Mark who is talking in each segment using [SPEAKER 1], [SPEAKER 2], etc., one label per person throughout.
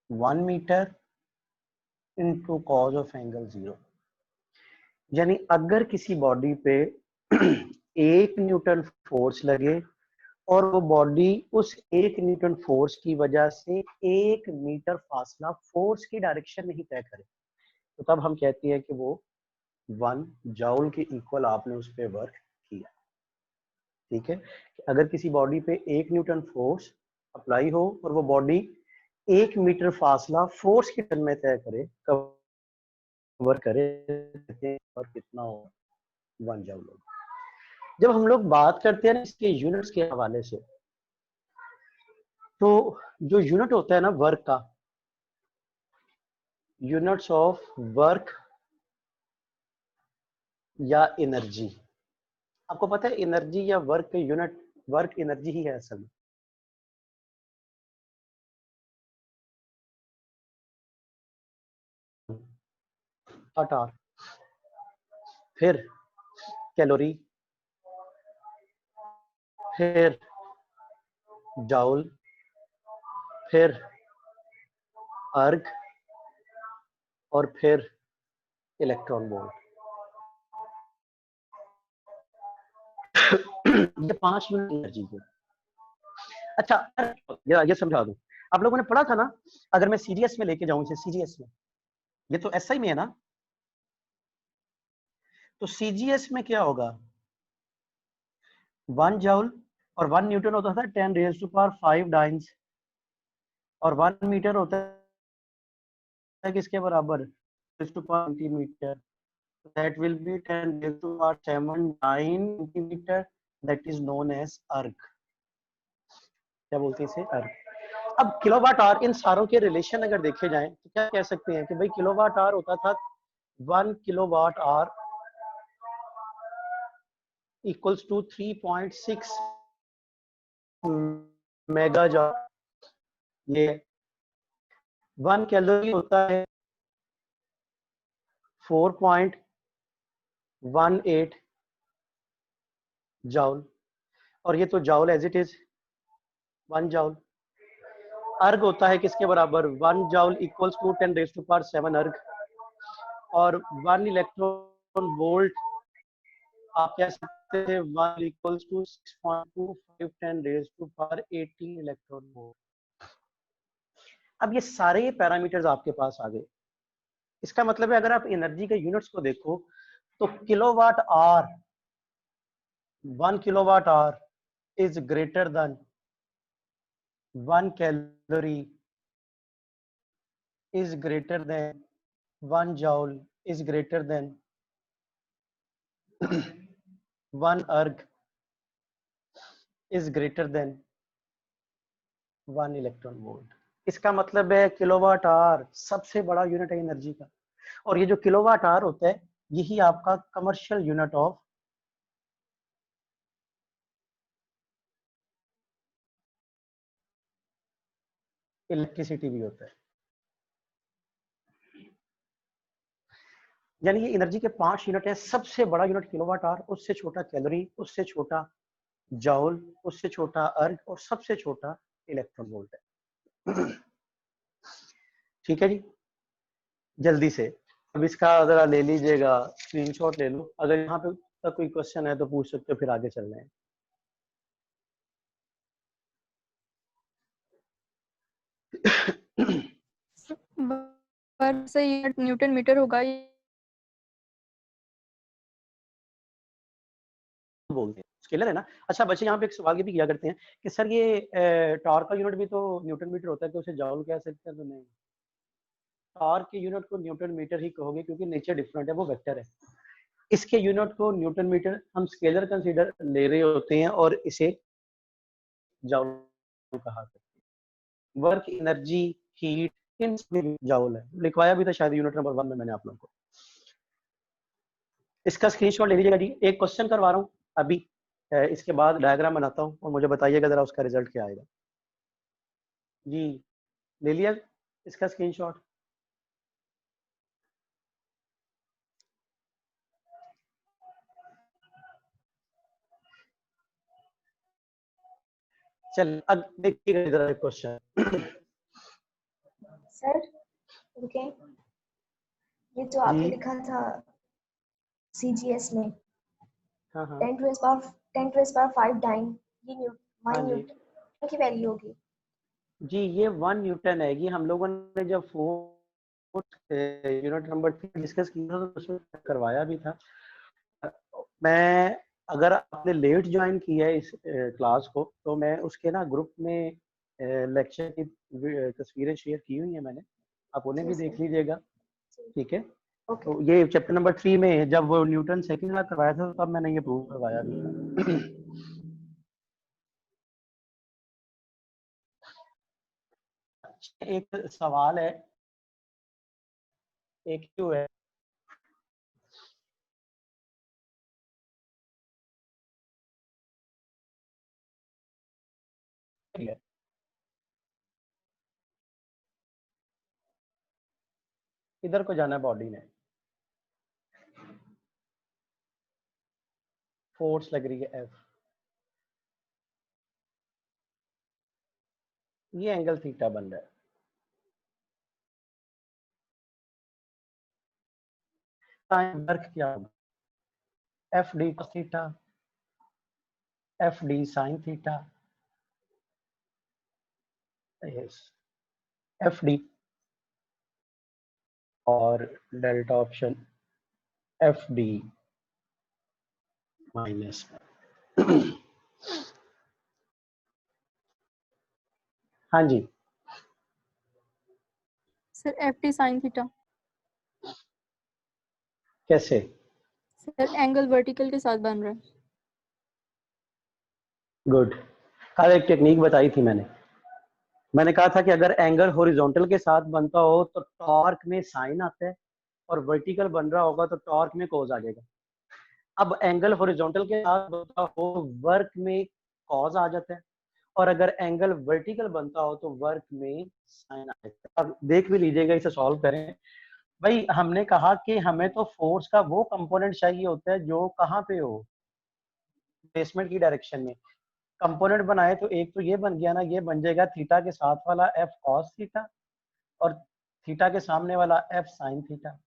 [SPEAKER 1] 1 metre into cos of angle 0। यानी अगर किसी बॉडी पे 1 न्यूटन फोर्स लगे और वो बॉडी उस 1 न्यूटन फोर्स की वजह से 1 मीटर फासला फोर्स की डायरेक्शन नहीं तय करे, तो तब हम कहते हैं कि वो 1 जूल के इक्वल आपने उस पर वर्क किया। ठीक है, अगर किसी बॉडी पे 1 न्यूटन फोर्स अप्लाई हो और वो बॉडी 1 मीटर फासला फोर्स की टर्म में तय करे, कवर करे, और कितना हो 1 जूल हो। जब हम लोग बात करते हैं इसके यूनिट्स के हवाले से, तो जो यूनिट होता है ना वर्क का, यूनिट्स ऑफ वर्क या एनर्जी, आपको पता है एनर्जी या वर्क के यूनिट, वर्क एनर्जी ही है असल में। आर, फिर कैलोरी, फिर जूल, फिर अर्ग, और फिर इलेक्ट्रॉन वोल्ट। ये 5 यूनिट एनर्जी के। अच्छा ये समझा दूं, आप लोगों ने पढ़ा था ना, अगर मैं सीजीएस में लेके जाऊं इसे, सीजीएस में, ये तो एसआई में है ना, तो सीजीएस में क्या होगा, 1 जूल और 1 न्यूटन होता था 10 रेज़ टू पावर 5 डाइन्स, और 1 मीटर होता है किसके बराबर, raise to power centimetre, that will be 10 raised to power 7 9 centimeter, that is known as अर्ग। क्या बोलते हैं इसे, अर्ग। अब किलोवाट आवर, इन सारों के रिलेशन अगर देखे जाएं तो क्या कह सकते हैं कि भाई किलोवाट आवर होता था 1 kilowatt hour equals to 3.6 mega joule. ये 1 कैलोरी होता है 4.18 जूल, और ये तो joule as it is 1 joule. Erg होता है किसके बराबर, 1 joule equals to 10 raise to power 7 erg, और 1 इलेक्ट्रॉन वोल्ट आप कह सकते हैं 1 equals to 6.25 10 raise to power 18 electron volt. अब ये सारे पैरामीटर्स आपके पास आ गए। इसका मतलब है अगर आप एनर्जी के यूनिट्स को देखो तो kilowatt hour, 1 kilowatt our is greater than 1 calorie, is greater than 1 joule, is greater than 1 erg, is greater than 1 electron volt. इसका मतलब है किलोवाट आवर सबसे बड़ा यूनिट है एनर्जी का, और ये जो किलोवाट आवर होता है यही आपका कमर्शियल यूनिट ऑफ इलेक्ट्रिसिटी भी होता है। यानी ये एनर्जी के 5 यूनिट है, सबसे बड़ा यूनिट किलोवाट आवर, उससे छोटा कैलोरी, उससे छोटा जूल, उससे छोटा अर्ग, और सबसे छोटा इलेक्ट्रॉन वोल्ट है। ठीक है जी, जल्दी से अब इसका जरा ले लीजिएगा स्क्रीनशॉट ले लो, अगर यहाँ पे तक कोई क्वेश्चन है तो पूछ सकते हो, फिर आगे चल रहे हैं।
[SPEAKER 2] पर से ये न्यूटन मीटर होगा,
[SPEAKER 1] बोलते हैं स्केलर है ना। अच्छा बच्चे यहाँ पे एक सवाल ये भी किया करते हैं कि सर ये टॉर्क का यूनिट भी तो न्यूटन मीटर होता है, तो उसे जॉल कह सकते हैं, तो नहीं, टॉर्क के यूनिट को न्यूटन मीटर ही कहोगे क्योंकि नेचर डिफरेंट है, वो वेक्टर है। इसके यूनिट को न्यूटन मीटर हम स्केलर कंसीडर ले रहे होते हैं और इसे जॉल कहा करते हैं। वर्क, एनर्जी, हीट, इन जॉल है, लिखवाया भी था शायद यूनिट नंबर 1 में मैंने आप लोगों को। इसका स्क्रीनशॉट ले लीजिएगा जी। एक क्वेश्चन करवा रहा हूँ अभी, इसके बाद डायग्राम बनाता हूँ और मुझे बताइएगा जरा उसका रिजल्ट क्या आएगा जी। ले लिया इसका स्क्रीनशॉट। चल अब देखिएगा जरा क्वेश्चन।
[SPEAKER 3] सर रुके, ये जो आपने
[SPEAKER 1] जी
[SPEAKER 3] लिखा था CGS में
[SPEAKER 1] हाँ हाँ
[SPEAKER 3] 10 to the power 5 डाइन, ये
[SPEAKER 1] हाँ जी
[SPEAKER 3] न्यूटन की वैल्यू होगी।
[SPEAKER 1] जी, ये 1 न्यूटन है। ये हम लोगों ने जब फोर्थ यूनिट नंबर 3 डिस्कस किया था तो उसमें करवाया भी था। मैं, अगर आपने लेट ज्वाइन किया है इस क्लास को, तो मैं उसके ना ग्रुप में लेक्चर की तस्वीरें शेयर की हुई हैं मैंने, आप उन्हें भी
[SPEAKER 3] जी
[SPEAKER 1] देख
[SPEAKER 3] सर,
[SPEAKER 1] लीजिएगा।
[SPEAKER 3] जी,
[SPEAKER 1] ठीक है,
[SPEAKER 3] ओके।
[SPEAKER 1] तो ये चैप्टर नंबर 3 में जब वो न्यूटन सेकंड बार करवाया था तब मैंने ये प्रूव करवाया भी था। एक सवाल है, एक क्यों है, इधर को जाना है बॉडी ने, फोर्स लग रही है एफ, ये एंगल थीटा बन रहा है। टाइम वर्क क्या होगा, F D cos theta, F D sine theta, yes F D, और delta option F D minus. हाँ जी,
[SPEAKER 2] सर FT sin थीटा।
[SPEAKER 1] कैसे?
[SPEAKER 2] सर एंगल वर्टिकल के साथ बन रहा है।
[SPEAKER 1] गुड, कल एक टेक्निक बताई थी मैंने कहा था कि अगर एंगल हॉरिजॉन्टल के साथ बनता हो तो टॉर्क में साइन आता है, और वर्टिकल बन रहा होगा तो टॉर्क में कॉज आ जाएगा। अब एंगल हॉरिजॉन्टल के साथ बनता हो वर्क में कॉज आ जाता है, और अगर एंगल वर्टिकल बनता हो तो वर्क में साइन आ जाता है। अब देख भी लीजिएगा, इसे सॉल्व करें। भाई हमने कहा कि हमें तो फोर्स का वो कंपोनेंट चाहिए होता है जो कहाँ पे हो, डिस्प्लेसमेंट की डायरेक्शन में। कंपोनेंट बनाए तो एक तो ये बन गया ना, ये बन जाएगा थीटा के साथ वाला एफ कॉस थीटा, और थीटा के सामने वाला एफ साइन थीटा।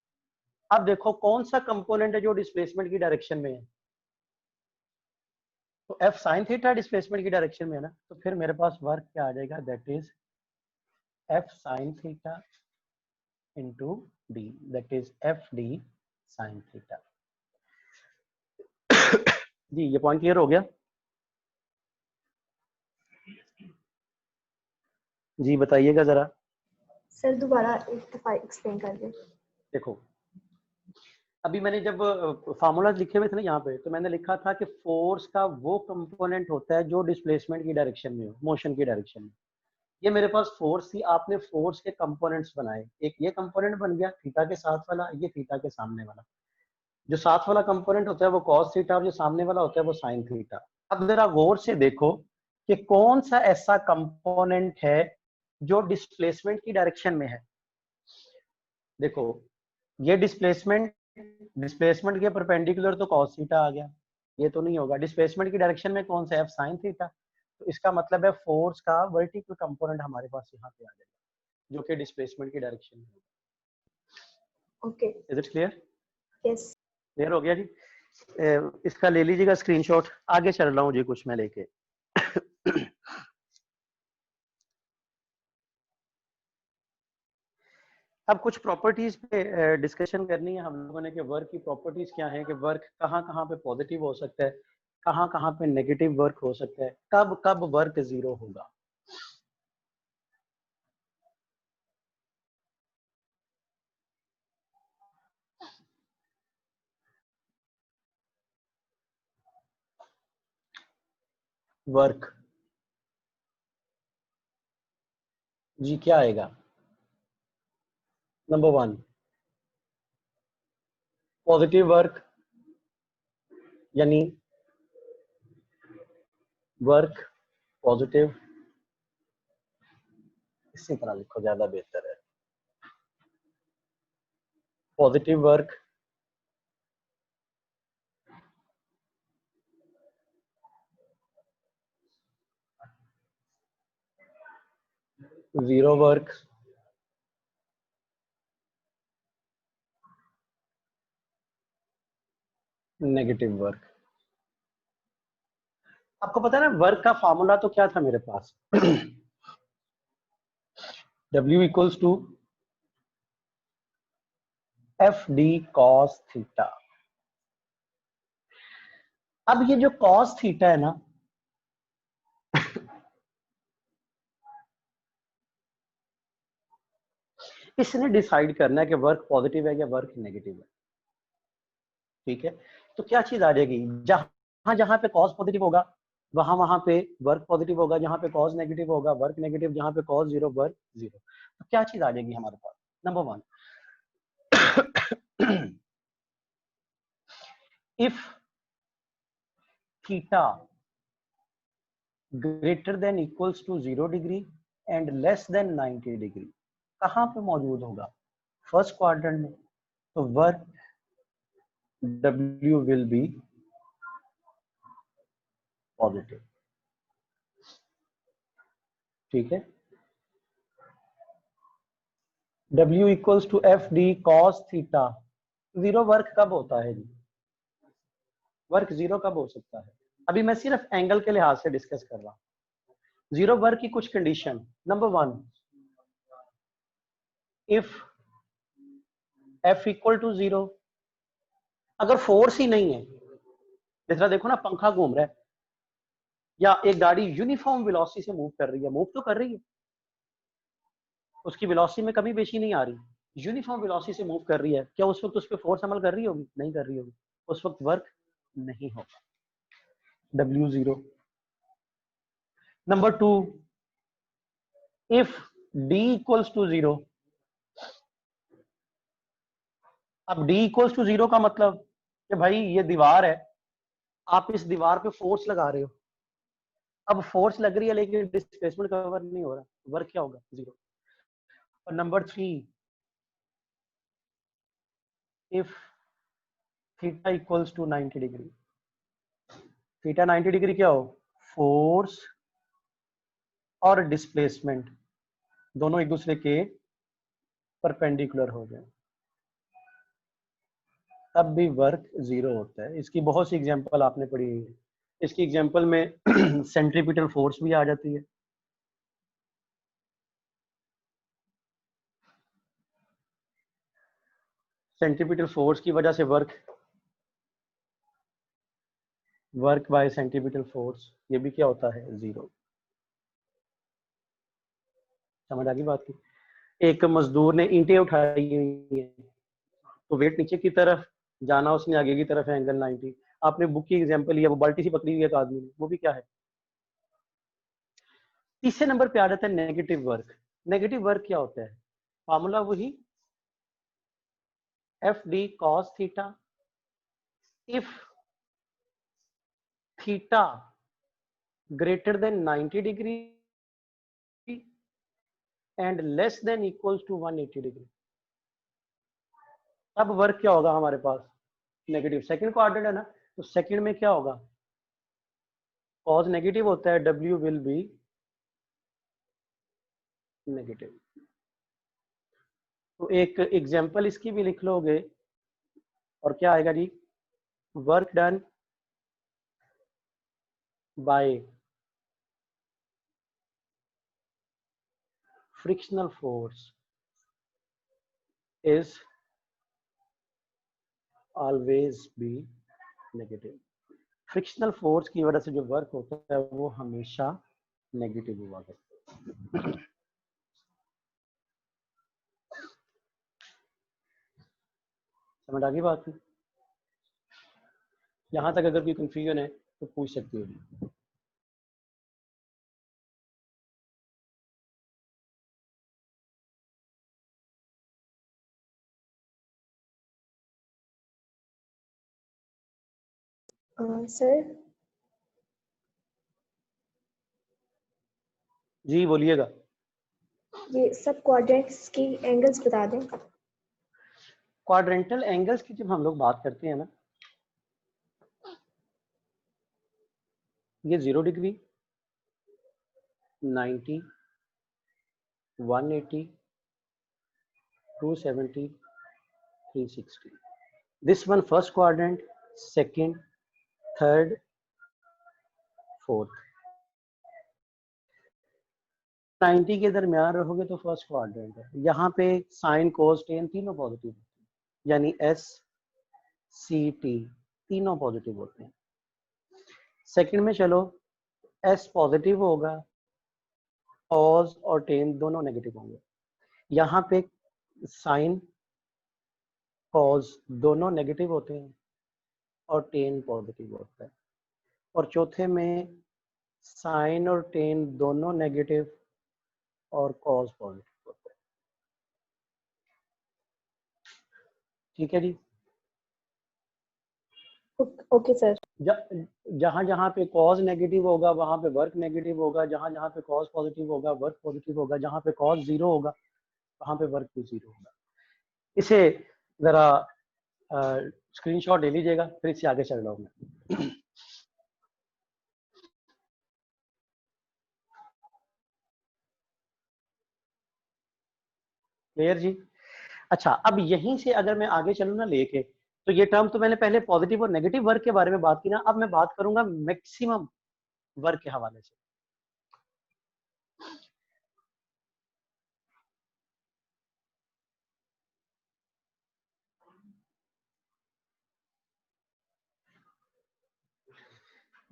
[SPEAKER 1] अब देखो कौन सा कंपोनेंट है जो डिस्प्लेसमेंट की डायरेक्शन में है, तो एफ साइन थीटा डिस्प्लेसमेंट की डायरेक्शन में है ना, तो फिर मेरे पास वर्क क्या आ जाएगा, that is F sine theta into D, that is F D sine theta. जी ये पॉइंट क्लियर हो गया? जी बताइएगा जरा।
[SPEAKER 3] सर दोबारा एक दफा एक्सप्लेन कर दे।
[SPEAKER 1] देखो अभी मैंने जब फार्मूला लिखे हुए थे ना यहाँ पे, तो मैंने लिखा था कि फोर्स का वो कंपोनेंट होता है जो डिस्प्लेसमेंट की डायरेक्शन में हो, मोशन की डायरेक्शन में। ये मेरे पास फोर्स थी, आपने फोर्स के कंपोनेंट्स बनाए, एक ये कंपोनेंट बन गया थीटा के साथ वाला, ये थीटा के सामने वाला। जो साथ वाला कंपोनेंट होता है वो कॉस थीटा, और जो सामने वाला होता है वो साइन थीटा। अब जरा गौर से देखो कि कौन सा ऐसा कंपोनेंट है जो डिस्प्लेसमेंट की डायरेक्शन में है। देखो ये डिस्प्लेसमेंट के परपेंडिकुलर तो cos थीटा आ गया, ये तो नहीं होगा। डिस्प्लेसमेंट की डायरेक्शन में कौन सा है, f sin थीटा, तो इसका मतलब है फोर्स का वर्टिकल कंपोनेंट हमारे पास यहाँ पे आ जाएगा जो कि डिस्प्लेसमेंट की डायरेक्शन में होगा।
[SPEAKER 3] Okay,
[SPEAKER 1] is it clear?
[SPEAKER 3] Yes.
[SPEAKER 1] Clear हो गया जी? इसका ले लीजिएगा स्क्रीनशॉट, आगे चल रहा हूँ जी कुछ मैं लेके। अब कुछ प्रॉपर्टीज पे डिस्कशन करनी है हम लोगों ने कि वर्क की प्रॉपर्टीज क्या है, कि वर्क कहाँ कहाँ पे पॉजिटिव हो सकता है, कहाँ कहाँ पे नेगेटिव वर्क हो सकता है, कब कब वर्क जीरो होगा। वर्क जी क्या आएगा, नंबर 1 पॉजिटिव वर्क, यानी वर्क पॉजिटिव, इसी तरह लिखो ज्यादा बेहतर है। Positive work, zero work, negative work. आपको पता है ना वर्क का फॉर्मूला तो क्या था मेरे पास W equals to F D cos theta. अब ये जो कॉस थीटा है ना इसने डिसाइड करना है कि वर्क पॉजिटिव है या वर्क नेगेटिव है। ठीक है, तो क्या चीज आ जाएगी, जहां जहां पे कॉस पॉजिटिव होगा वहां वहां पे वर्क पॉजिटिव होगा, जहां पे कॉस नेगेटिव होगा वर्क नेगेटिव, जहां पे कॉस जीरो वर्क जीरो। तो क्या चीज आ जाएगी हमारे पास, number one if theta greater than equals to 0 degree and less than 90 degree कहां पे मौजूद होगा, फर्स्ट क्वाड्रेंट में। तो work W will be positive. ठीक है, W equals to F D cos theta. Zero work कब होता है जी, वर्क जीरो कब हो सकता है, अभी मैं सिर्फ एंगल के लिहाज से डिस्कस कर रहा हूं। जीरो वर्क की कुछ condition, number one if F equal to zero, अगर फोर्स ही नहीं है, जैसा देखो ना पंखा घूम रहा है या एक गाड़ी यूनिफॉर्म वेलोसिटी से मूव कर रही है, मूव तो कर रही है, उसकी वेलोसिटी में कमी बेशी नहीं आ रही, यूनिफॉर्म वेलोसिटी से मूव कर रही है, क्या उस वक्त उस पर फोर्स अमल कर रही होगी, नहीं कर रही होगी, उस वक्त वर्क नहीं होगा, W zero. Number two if D equals to zero, अब D इक्वल्स टू जीरो का मतलब कि भाई ये दीवार है, आप इस दीवार पे फोर्स लगा रहे हो, अब फोर्स लग रही है लेकिन डिस्प्लेसमेंट कवर नहीं हो रहा, वर्क क्या होगा, जीरो। और number three if theta equals to 90 degree, theta 90 degree क्या हो, फोर्स और डिस्प्लेसमेंट दोनों एक दूसरे के परपेंडिकुलर हो जाए, तब भी वर्क जीरो होता है। इसकी बहुत सी एग्जांपल आपने पढ़ी हुई है, इसकी एग्जांपल में सेंट्रीपिटल फोर्स भी आ जाती है, सेंट्रीपिटल फोर्स की वजह से वर्क बाय सेंट्रीपिटल फोर्स, ये भी क्या होता है, जीरो। समझ आ गई बात की, एक मजदूर ने ईंटें उठाई हुई हैं तो वेट नीचे की तरफ जाना, उसने आगे की तरफ है एंगल 90। आपने बुक की एग्जांपल लिया, वो बाल्टी सी पकड़ी हुई है एक आदमी ने, वो भी क्या है। तीसरे नंबर पे आ जाता है नेगेटिव वर्क। नेगेटिव वर्क क्या होता है, फार्मूला वही F D cos theta, if theta greater than 90 degree and less than equals to 180 degree, अब वर्क क्या होगा हमारे पास, नेगेटिव। सेकंड क्वाड्रेंट है ना, तो सेकंड में क्या होगा, कॉस नेगेटिव होता है, W विल बी नेगेटिव। तो एक एग्जांपल इसकी भी लिख लोगे और क्या आएगा जी, work done by frictional force is always be negative. Frictional force की वजह से जो वर्क होता है वो हमेशा नेगेटिव हुआ करता है। समझ आ गई बात की, यहां तक अगर कोई कंफ्यूजन है तो पूछ सकती हो।
[SPEAKER 3] सर
[SPEAKER 1] जी बोलिएगा।
[SPEAKER 3] ये सब क्वाड्रेंट्स की एंगल्स बता दें।
[SPEAKER 1] क्वाड्रेंटल एंगल्स की जब हम लोग बात करते हैं ना, ये 0 degree, 90, 180, 270, 360, this one first quadrant, second, third, fourth. 90 के दरमियान रहोगे तो फर्स्ट क्वाड्रेंट है। यहाँ पे साइन कोस टेन तीनों पॉजिटिव होते हैं, यानी एस सी टी तीनों पॉजिटिव होते हैं। सेकंड में चलो, एस पॉजिटिव होगा, कॉस और टेन दोनों नेगेटिव होंगे। यहाँ पे साइन कॉस दोनों नेगेटिव होते हैं और टेन पॉजिटिव होता है। और चौथे में साइन और टेन दोनों नेगेटिव और कॉस पॉजिटिव होता है। ठीक है जी।
[SPEAKER 3] Okay sir.
[SPEAKER 1] जहां जहां पे कॉज नेगेटिव होगा वहां पे वर्क नेगेटिव होगा, जहां जहां पे कॉज पॉजिटिव होगा वर्क पॉजिटिव होगा, जहां पे कॉज जीरो होगा वहां पे वर्क भी जीरो होगा। इसे जरा स्क्रीनशॉट ले लीजिएगा, फिर इससे आगे चल रहा हूँ मैं। क्लियर जी। अच्छा, अब यहीं से अगर मैं आगे चलूँ ना लेके, तो ये टर्म तो मैंने पहले पॉजिटिव और नेगेटिव वर्क के बारे में बात की ना, अब मैं बात करूंगा मैक्सिमम वर्क के हवाले से।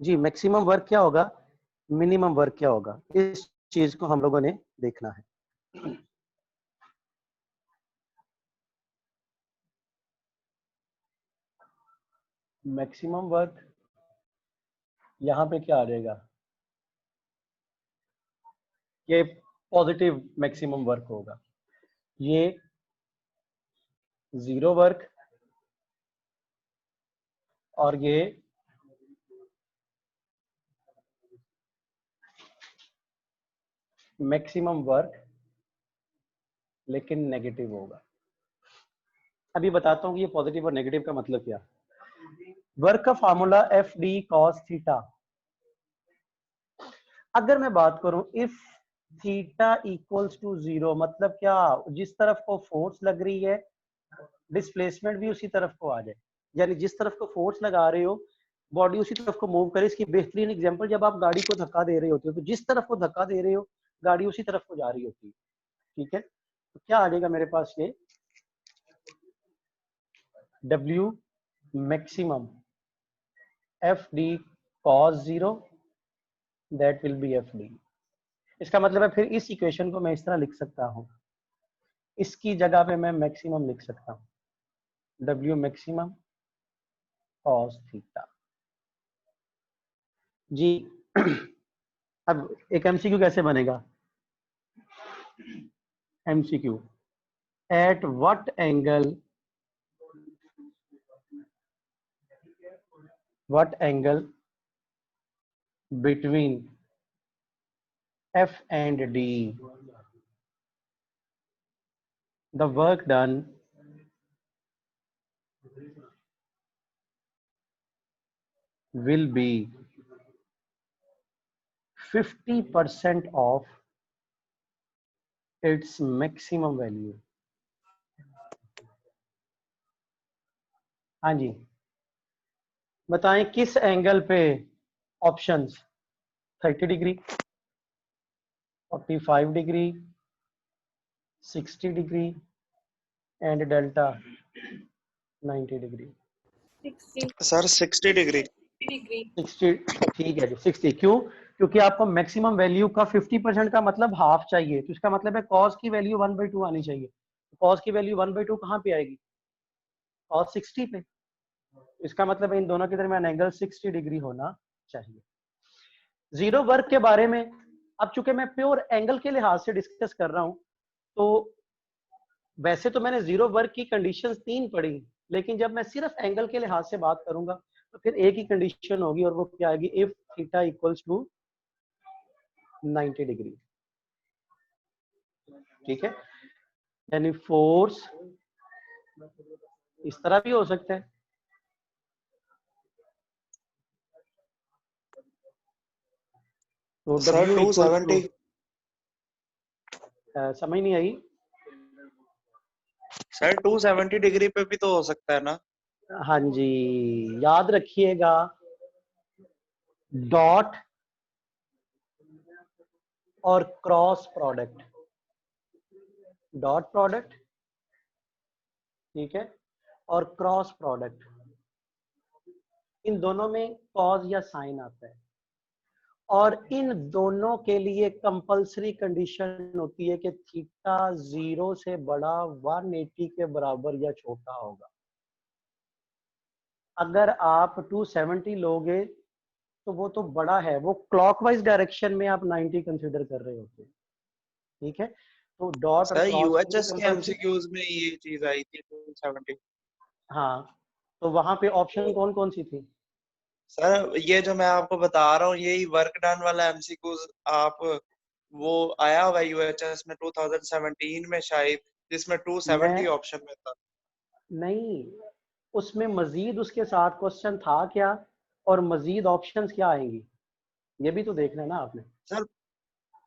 [SPEAKER 1] जी, मैक्सिमम वर्क क्या होगा, मिनिमम वर्क क्या होगा, इस चीज को हम लोगों ने देखना है। मैक्सिमम वर्क यहाँ पे क्या आ जाएगा, ये पॉजिटिव मैक्सिमम वर्क होगा, ये जीरो वर्क और ये मैक्सिमम वर्क लेकिन नेगेटिव होगा। अभी बताता हूँ कि ये पॉजिटिव और नेगेटिव का मतलब क्या। वर्क का formula F D cos theta. अगर मैं बात करूं if theta equals to zero, मतलब क्या, जिस तरफ को फोर्स लग रही है डिस्प्लेसमेंट भी उसी तरफ को आ जाए, यानी जिस तरफ को फोर्स लगा रहे हो बॉडी उसी तरफ को मूव करे। इसकी बेहतरीन एग्जांपल, जब आप गाड़ी को धक्का दे रहे होते हो तो जिस तरफ को धक्का दे रहे हो गाड़ी उसी तरफ को जा रही होती है। ठीक है, तो क्या आ जाएगा मेरे पास, ये W maximum FD cos 0 that will be FD। इसका मतलब है फिर इस इक्वेशन को मैं इस तरह लिख सकता हूं, इसकी जगह पे मैं मैक्सिमम लिख सकता हूं W maximum cos थीटा। जी अब एक MCQ कैसे बनेगा, MCQ at what angle between F and D the work done will be 50% of its maximum value। हाँ जी, बताएं किस एंगल पे, options 30 degree, 45 degree, 60 degree and delta 90 degree.
[SPEAKER 4] Sir 60 degree.
[SPEAKER 1] 60, ठीक है जी 60। क्यों, क्योंकि आपको मैक्सिमम वैल्यू का 50% का मतलब हाफ चाहिए, तो इसका मतलब है कॉस की वैल्यू 1/2 आनी चाहिए। कॉस की वैल्यू 1/2 कहाँ पे आएगी, कॉस 60 पे। इसका मतलब है इन दोनों के दरमियान एंगल 60 डिग्री होना चाहिए। जीरो वर्क के बारे में, अब चूंकि मैं प्योर एंगल के लिहाज से डिस्कस कर रहा हूं, तो वैसे तो मैंने जीरो वर्क की कंडीशंस 3 पढ़ी, लेकिन जब मैं सिर्फ एंगल के लिहाज से बात करूंगा तो फिर एक ही कंडीशन होगी, और वो क्या आएगी, if theta equals to 90 degree. ठीक है, यानी फोर्स इस तरह भी हो सकता है, तो
[SPEAKER 4] सर 270।
[SPEAKER 1] समझ नहीं आई
[SPEAKER 4] सर 270 डिग्री पे भी तो हो सकता है ना।
[SPEAKER 1] हाँ जी, याद रखिएगा डॉट और क्रॉस प्रोडक्ट, डॉट प्रोडक्ट, ठीक है, और क्रॉस प्रोडक्ट, इन दोनों में कॉज या साइन आता है और इन दोनों के लिए कंपलसरी कंडीशन होती है कि थीटा 0 से बड़ा 180 के बराबर या छोटा होगा। अगर आप 270 लोगे तो वो तो बड़ा है, वो क्लॉकवाइज डायरेक्शन में आप 90 कंसीडर कर रहे होते हैं, ठीक है। तो डॉट और
[SPEAKER 4] सर
[SPEAKER 1] क्रॉस
[SPEAKER 4] यूएचएस के
[SPEAKER 1] कंपलसरी,
[SPEAKER 4] एमसीक्यूज में ये चीज आई थी 270।
[SPEAKER 1] हाँ, तो वहां पे ऑप्शन कौन कौन सी थी?
[SPEAKER 4] सर ये जो मैं आपको बता रहा हूँ यही वर्क डन वाला एमसीक्यूज आप वो आया हुआ यूएचएस में 2017 में शायद, जिसमें 270
[SPEAKER 1] मैं
[SPEAKER 4] ऑप्शन में था।
[SPEAKER 1] नहीं, उसमें मजीद उसके साथ क्वेश्चन था क्या और मजीद ऑप्शंस क्या आएंगी, ये भी तो देखना है ना आपने।
[SPEAKER 4] सर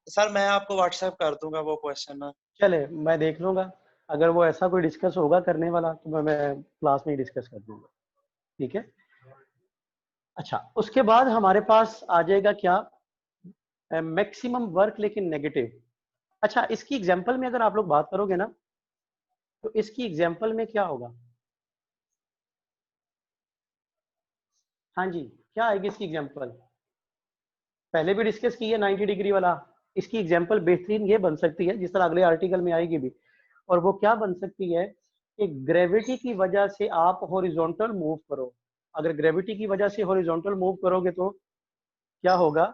[SPEAKER 4] सर मैं आपको व्हाट्सएप कर दूंगा वो क्वेश्चन ना।
[SPEAKER 1] चले, मैं देख लूंगा, अगर वो ऐसा कोई डिस्कस होगा करने वाला तो मैं क्लास में ही डिस्कस कर दूंगा, ठीक है। अच्छा, उसके बाद हमारे पास आ जाएगा क्या, मैक्सिमम वर्क लेकिन नेगेटिव। अच्छा, इसकी एग्जांपल में अगर आप लोग बात करोगे ना तो इसकी एग्जांपल में क्या होगा? हाँ जी, क्या आएगी इसकी एग्जांपल? पहले भी डिस्कस की है 90 डिग्री वाला। इसकी एग्जांपल बेहतरीन ये बन सकती है, जिस तरह अगले आर्टिकल में आएगी भी, और वो क्या बन सकती है कि ग्रेविटी की वजह से आप हॉरिजॉन्टल मूव करो। अगर ग्रेविटी की वजह से हॉरिजॉन्टल मूव करोगे तो क्या होगा?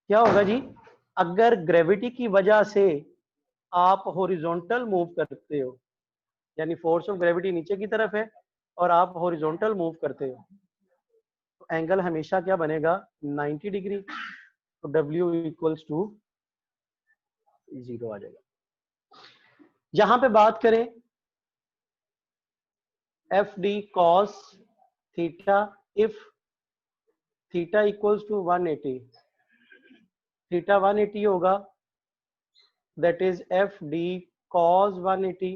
[SPEAKER 1] क्या होगा जी? अगर ग्रेविटी की वजह से आप हॉरिजॉन्टल मूव करते हो, यानी फोर्स ऑफ ग्रेविटी नीचे की तरफ है और आप हॉरिजॉन्टल मूव करते हो, तो एंगल हमेशा क्या बनेगा? 90 डिग्री। तो W इक्वल्स टू 0 आ जाएगा। यहां पे बात करें F D cos theta, if theta equals to 180, theta 180 होगा, that is F D cos 180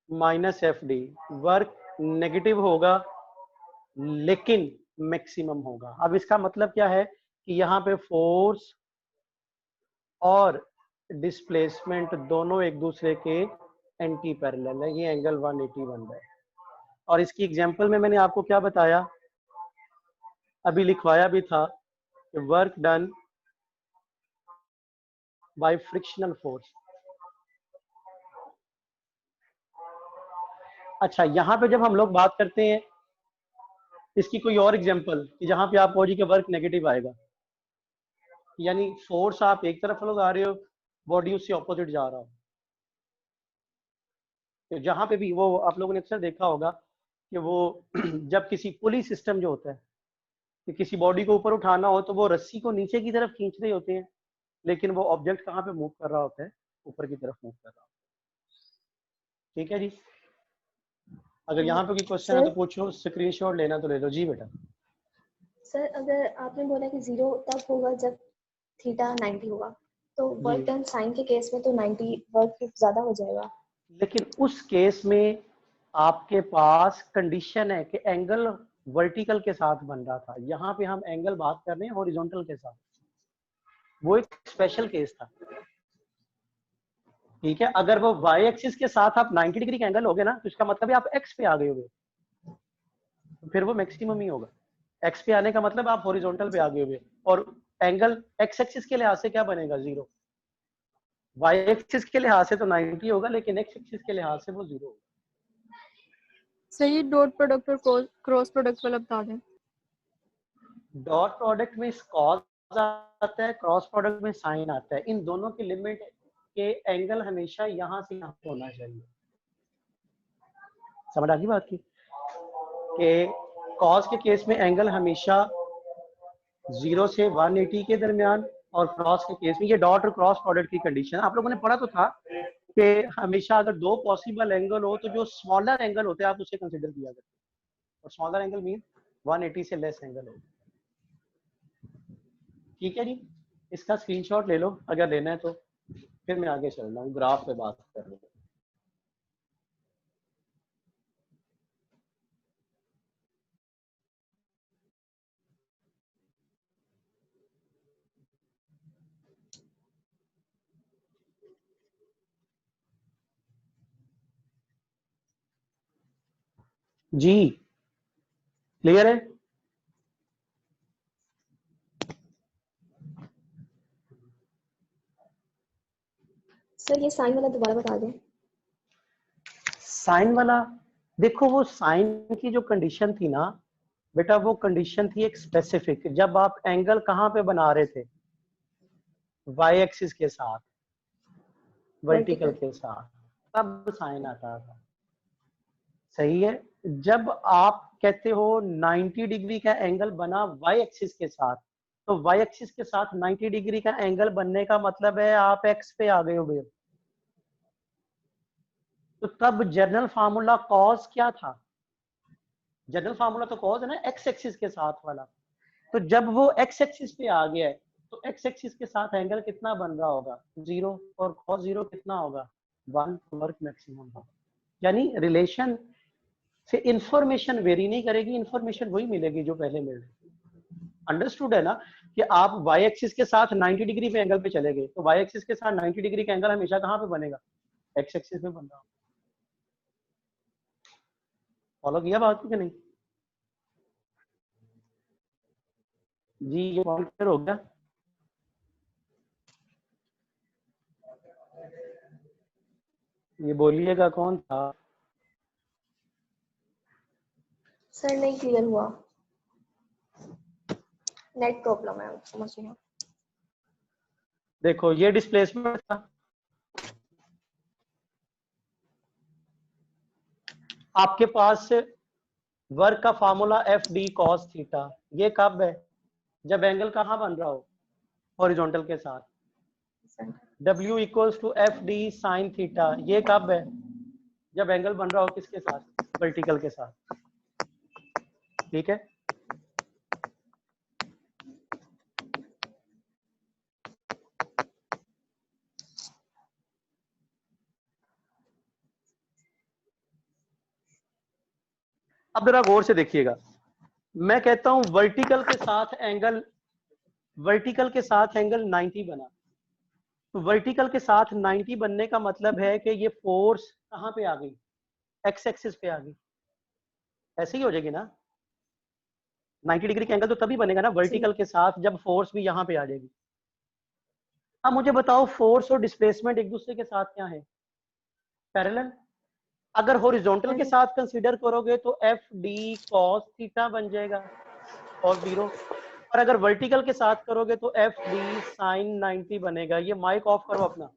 [SPEAKER 1] minus F D. Work negative होगा लेकिन मैक्सिमम होगा। अब इसका मतलब क्या है कि यहाँ पे फोर्स और डिस्प्लेसमेंट दोनों एक दूसरे के एंटी पैरेलल है, ये एंगल 180 बन रहा है। और इसकी एग्जांपल में मैंने आपको क्या बताया, अभी लिखवाया भी था कि work done by frictional force. अच्छा, यहाँ पे जब हम लोग बात करते हैं इसकी कोई और एग्जांपल कि जहां पे आप पहुंची के वर्क नेगेटिव आएगा, यानी फोर्स आप एक तरफ लगा रहे हो, बॉडी उससे ऑपोजिट जा रहा हो, तो जहां पे भी वो आप लोगों ने अक्सर देखा होगा कि वो जब किसी पुली सिस्टम जो होता है कि किसी बॉडी को ऊपर उठाना हो तो वो रस्सी को नीचे की तरफ खींच रहे होते हैं, लेकिन वो ऑब्जेक्ट कहाँ पे मूव कर रहा होता है? ऊपर की तरफ मूव कर रहा होता है, ठीक है जी। अगर यहाँ पे कोई क्वेश्चन है तो
[SPEAKER 3] सर
[SPEAKER 1] पूछो, स्क्रीनशॉट लेना तो ले लो जी बेटा।
[SPEAKER 3] सर अगर आपने बोला कि 0 तब होगा जब थीटा 90 होगा, तो
[SPEAKER 1] जी,
[SPEAKER 3] वर्क डन साइन के केस में तो 90 वर्क ज्यादा हो जाएगा।
[SPEAKER 1] लेकिन उस केस में आपके पास कंडीशन है कि एंगल वर्टिकल के साथ बन रहा था, यहाँ पे हम एंगल बात कर रहे हैं हॉरिजॉन्टल के साथ, वो एक स्पेशल केस था, ठीक है। अगर वो वाई एक्सिस के साथ आप 90 डिग्री का एंगल होगे ना तो इसका मतलब है आप एक्स पे आ गए होगे, तो फिर वो मैक्सिमम ही होगा। एक्स पे आने का मतलब आप हॉरिजॉन्टल पे आ गए होगे, और एंगल एक्स एक्सिस के लिहाज से क्या बनेगा? 0। वाई एक्सिस के लिहाज से तो 90 होगा, लेकिन एक्स एक्सिस के लिहाज से वो 0 होगा।
[SPEAKER 2] सर ये डॉट प्रोडक्ट और क्रॉस प्रोडक्ट वाला बता दें।
[SPEAKER 1] डॉट प्रोडक्ट में कॉस आता है, क्रॉस प्रोडक्ट में साइन आता है। इन दोनों की लिमिट के एंगल हमेशा यहाँ से यहाँ होना चाहिए। समझ आ गई बात की? कि कॉस के केस में एंगल हमेशा 0 से 180 के दरमियान, और क्रॉस के केस में ये डॉट और क्रॉस प्रोडक्ट की कंडीशन आप लोगों ने पढ़ा तो था कि हमेशा अगर दो पॉसिबल एंगल हो तो जो स्मॉलर एंगल होते हैं आप उसे कंसिडर किया करते हैं, और स्मॉलर एंगल मीन 180 से लेस एंगल हो, ठीक है जी। इसका स्क्रीनशॉट ले लो अगर लेना है तो, फिर मैं आगे चल रहा हूँ, ग्राफ पे बात कर रहा हूँ। जी क्लियर है?
[SPEAKER 3] सर ये साइन वाला दोबारा बता दें।
[SPEAKER 1] साइन वाला देखो, वो साइन की जो कंडीशन थी ना बेटा, वो कंडीशन थी एक स्पेसिफिक, जब आप एंगल कहाँ पे बना रहे थे, वाई एक्सिस के साथ, वर्टिकल के साथ, तब साइन आता था। सही है। जब आप कहते हो 90 डिग्री का एंगल बना वाई एक्सिस के साथ, तो वाई एक्सिस के साथ 90 डिग्री का एंगल बनने का मतलब है आप एक्स पे आ गए हो भैया। तो तब जनरल फार्मूला कॉस क्या था? जनरल फार्मूला तो कॉस है ना, एक्स एक्सिस के साथ वाला। तो जब वो एक्स एक्सिस पे आ गया है तो एक्स एक्सिस के साथ एंगल कितना बन रहा होगा? 0, और cos 0 कितना होगा? 1, वर्क मैक्सिमम होगा। यानी रिलेशन से इंफॉर्मेशन वेरी नहीं करेगी, इंफॉर्मेशन वही मिलेगी जो पहले मिल रही। अंडरस्टूड है ना कि आप वाई एक्सिस के साथ 90 डिग्री पे एंगल पे चले गए, तो वाई एक्सिस के साथ 90 डिग्री का एंगल हमेशा कहाँ पे बनेगा? एक्स एक्सिस पे बन रहा। फॉलो किया बात को कि नहीं? जी ये पॉइंट क्लियर हो गया? ये बोलिएगा कौन था?
[SPEAKER 3] सर नहीं क्लियर हुआ, नेट प्रॉब्लम है, समझ नहीं।
[SPEAKER 1] देखो ये डिस्प्लेसमेंट था, आपके पास वर्क का formula F D cos theta, ये कब है? जब एंगल कहाँ बन रहा हो? हॉरिजॉन्टल के साथ। W equals to F D sine theta, ये कब है? जब एंगल बन रहा हो किसके साथ? वर्टिकल के साथ। ठीक है। अब जरा गौर से देखिएगा, मैं कहता हूं वर्टिकल के साथ एंगल 90 बना, तो वर्टिकल के साथ 90 बनने का मतलब है कि ये फोर्स कहां पे आ गई? एक्स एक्सिस पे आ गई। ऐसे ही हो जाएगी ना, 90 डिग्री का एंगल तो तभी बनेगा ना वर्टिकल के साथ जब फोर्स भी यहां पे आ जाएगी। अब मुझे बताओ फोर्स और डिस्प्लेसमेंट एक दूसरे के साथ क्या है? पैरेलल। अगर हॉरिजॉन्टल के साथ कंसीडर करोगे तो एफ डी कॉस थीटा बन जाएगा और 0, और अगर वर्टिकल के साथ करोगे तो एफ डी साइन 90 बनेगा। ये माइक ऑफ करो अपना।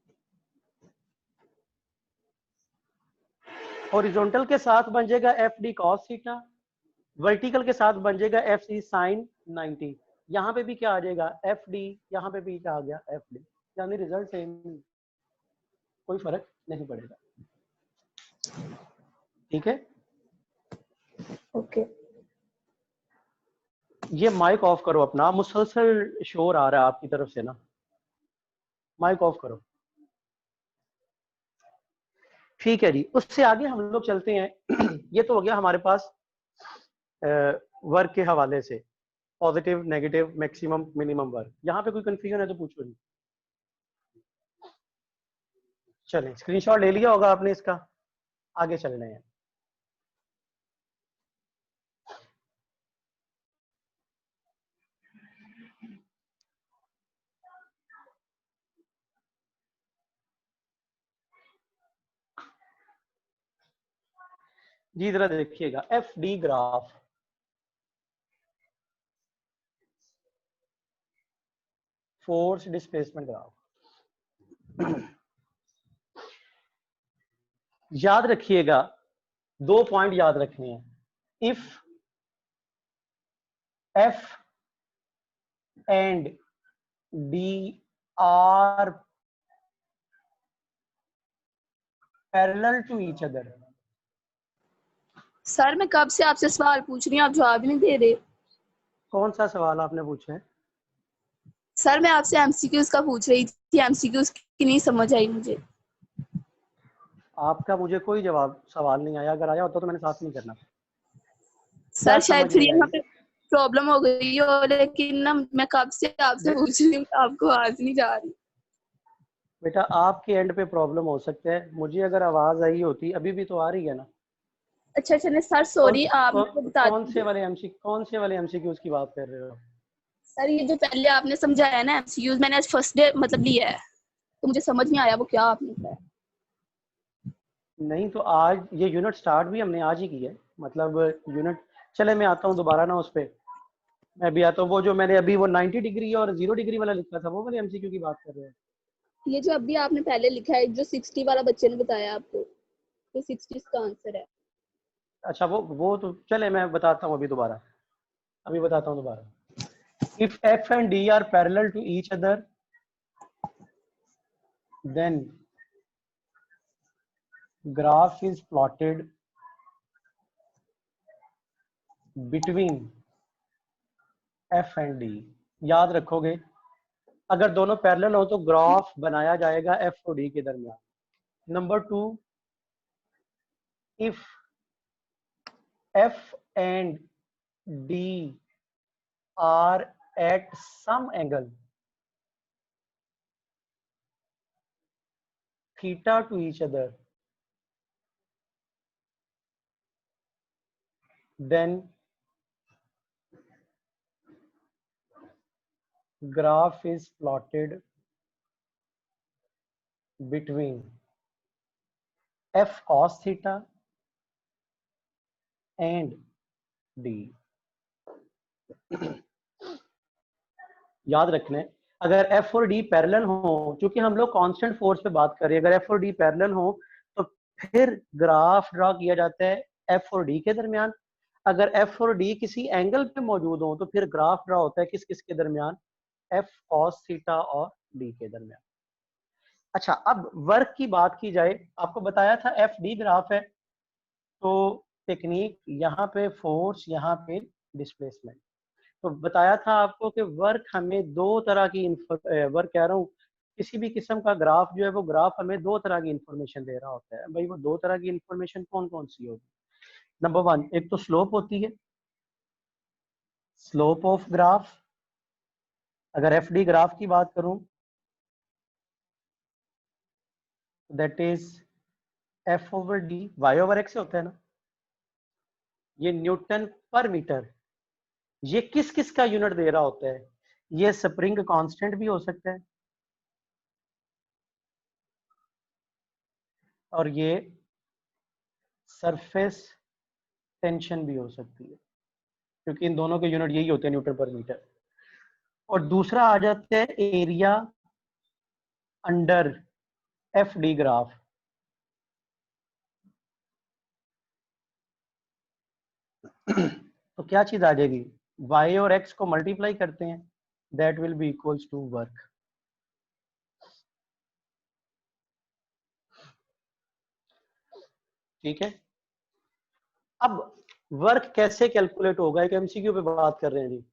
[SPEAKER 1] हॉरिजॉन्टल के साथ बन जाएगा F D cos theta, vertical के साथ बन जाएगा एफ डी साइन 90। यहाँ पे भी क्या आ जाएगा? एफ डी, यहाँ पे भी क्या आ गया? F D. यानी रिजल्ट सेम, कोई फर्क नहीं पड़ेगा। ठीक है।
[SPEAKER 3] ओके।
[SPEAKER 1] ये माइक ऑफ करो अपना, मुसलसल शोर आ रहा है आपकी तरफ से ना, माइक ऑफ करो। ठीक है जी, उससे आगे हम लोग चलते हैं। ये तो हो गया हमारे पास वर्क के हवाले से, positive, negative, maximum, minimum work. यहाँ पे कोई कंफ्यूजन है तो पूछो जी। चलें, स्क्रीनशॉट ले लिया होगा आपने इसका, आगे चल रहे हैं। जी जरा देखिएगा F D graph, force displacement graph. याद रखिएगा, 2 पॉइंट याद रखने हैं। If F and D are parallel to each other.
[SPEAKER 2] Sir मैं कब से आपसे सवाल पूछ रही हूँ, आप जवाब ही नहीं दे रहे।
[SPEAKER 1] कौन सा सवाल आपने पूछा है?
[SPEAKER 5] सर मैं आपसे एमसीक्यूज का पूछ रही थी, एमसीक्यूज की नहीं समझ आई मुझे।
[SPEAKER 1] आपका मुझे कोई जवाब सवाल नहीं आया, अगर आया होता तो मैंने साथ नहीं करना। क्या
[SPEAKER 5] सर शायद
[SPEAKER 1] समझ
[SPEAKER 5] फिर
[SPEAKER 1] नहीं
[SPEAKER 5] यहाँ
[SPEAKER 1] आई?
[SPEAKER 5] पे प्रॉब्लम हो गई हो, लेकिन ना मैं कब से आपसे
[SPEAKER 1] दे-
[SPEAKER 5] पूछ रही हूँ, आपको आज नहीं जा रही।
[SPEAKER 1] बेटा आपके एंड पे प्रॉब्लम हो सकता है, मुझे अगर आवाज आई होती, अभी भी तो आ रही है ना।
[SPEAKER 5] अच्छा चलिए सर,
[SPEAKER 1] कौन
[SPEAKER 5] सॉरी, आप मुझे बता
[SPEAKER 1] कौन से
[SPEAKER 5] दीजिए।
[SPEAKER 1] वाले कौन से वाले एमसीक्यूज की बात कर रहे हो?
[SPEAKER 5] सर ये जो पहले आपने समझाया ना एमसीक्यूज, मैंने आज फर्स्ट डे मतलब लिया है, तो मुझे समझ नहीं आया वो क्या आपने बताया।
[SPEAKER 1] नहीं तो आज ये यूनिट स्टार्ट भी हमने आज ही की है, मतलब यूनिट। चले मैं आता हूँ दोबारा ना उस पर, मैं भी आता हूँ। वो जो मैंने अभी वो 90 डिग्री और 0 डिग्री वाला लिखा था, वो वाले एमसीक्यू की बात कर रहे हैं?
[SPEAKER 5] ये जो अभी आपने पहले लिखा है, जो 60 वाला बच्चे ने बताया आपको, तो 60 इसका आंसर है।
[SPEAKER 1] अच्छा वो तो चले मैं बताता हूँ अभी बताता हूँ दोबारा। If F and D are parallel to each other, then graph is plotted between F and D. याद रखोगे, अगर दोनों पैरेलल हो तो ग्राफ बनाया जाएगा एफ और डी के दरमियान। Number 2, if F and D are at some angle theta to each other, then graph is plotted between f cos theta and d। याद रखना, अगर f और d पैरेलल हो, क्योंकि हम लोग कांस्टेंट फोर्स पे बात कर रहे हैं, अगर f और d पैरेलल हो तो फिर ग्राफ ड्रॉ किया जाता है f और d के दरमियान। अगर f और d किसी एंगल पे मौजूद हो तो फिर ग्राफ ड्रॉ होता है किस किस के दरमियान, f cos थीटा और d के दरमियान। अच्छा, अब वर्क की बात की जाए, आपको बताया था एफ डी ग्राफ है, तो टेक्निक यहाँ पे फोर्स, यहाँ पे डिस्प्लेसमेंट। तो बताया था आपको कि वर्क हमें दो तरह की वर्क कह रहा हूँ, किसी भी किस्म का ग्राफ जो है वो ग्राफ हमें दो तरह की इंफॉर्मेशन दे रहा होता है। भाई वो दो तरह की इंफॉर्मेशन कौन कौन सी होगी? नंबर 1, एक तो स्लोप होती है, स्लोप ऑफ ग्राफ। अगर एफ डी ग्राफ की बात करूं, that is F over D, Y over X होता है ना, ये न्यूटन पर मीटर। ये किस किस का यूनिट दे रहा होता है? ये स्प्रिंग कांस्टेंट भी हो सकता है, और ये सरफेस टेंशन भी हो सकती है, क्योंकि इन दोनों के यूनिट यही होते हैं, न्यूटन पर मीटर। और दूसरा आ जाता है area under F D graph. तो क्या चीज आ जाएगी, y और x को मल्टीप्लाई करते हैं, that will be equals to work. ठीक है, अब वर्क कैसे कैलकुलेट होगा, एक एमसीक्यू पे बात कर रहे हैं जी।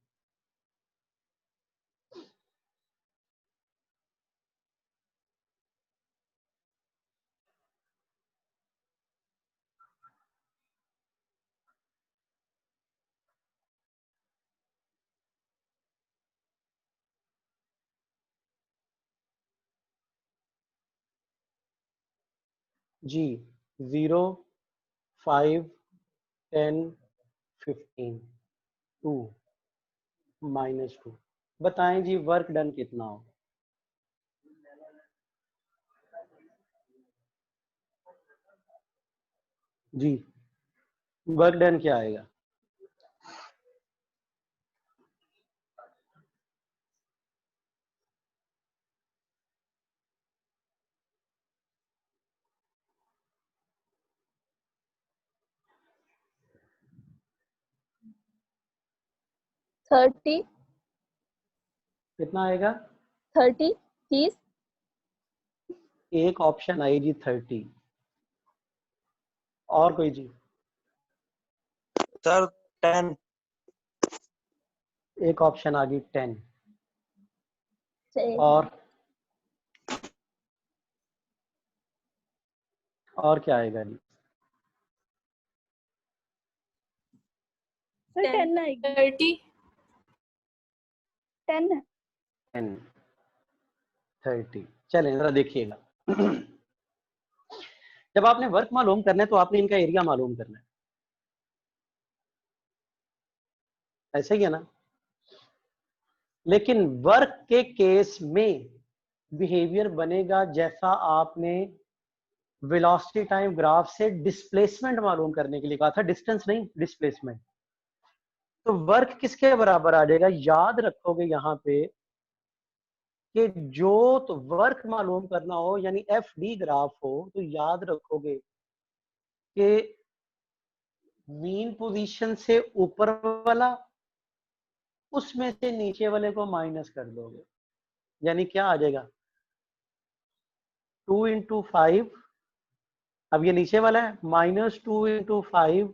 [SPEAKER 1] जी 0, 5, 10, 15, 2, -2। बताएं जी वर्क डन कितना हो? जी वर्क डन क्या आएगा?
[SPEAKER 5] थर्टी
[SPEAKER 1] कितना आएगा?
[SPEAKER 5] 30।
[SPEAKER 1] एक ऑप्शन आई जी 30, और कोई जी?
[SPEAKER 4] सर 10।
[SPEAKER 1] एक ऑप्शन आ गई 10।
[SPEAKER 3] सही।
[SPEAKER 1] और क्या आएगा जी?
[SPEAKER 5] सर 10 आएगी।
[SPEAKER 2] 30
[SPEAKER 5] 10 है।
[SPEAKER 1] 10 30। चलें जरा देखिएगा। जब आपने वर्क मालूम करना है तो आपने इनका एरिया मालूम करना है, ऐसे ही है ना? लेकिन वर्क के केस में बिहेवियर बनेगा जैसा आपने वेलोसिटी टाइम ग्राफ से डिस्प्लेसमेंट मालूम करने के लिए कहा था, डिस्टेंस नहीं डिस्प्लेसमेंट। तो वर्क किसके बराबर आ जाएगा? याद रखोगे यहाँ पे कि जो तो वर्क मालूम करना हो यानी एफ डी ग्राफ हो तो याद रखोगे कि मीन पोजीशन से ऊपर वाला उसमें से नीचे वाले को माइनस कर दोगे, यानी क्या आ जाएगा? 2 इंटू 5, अब ये नीचे वाला है -2 इंटू 5,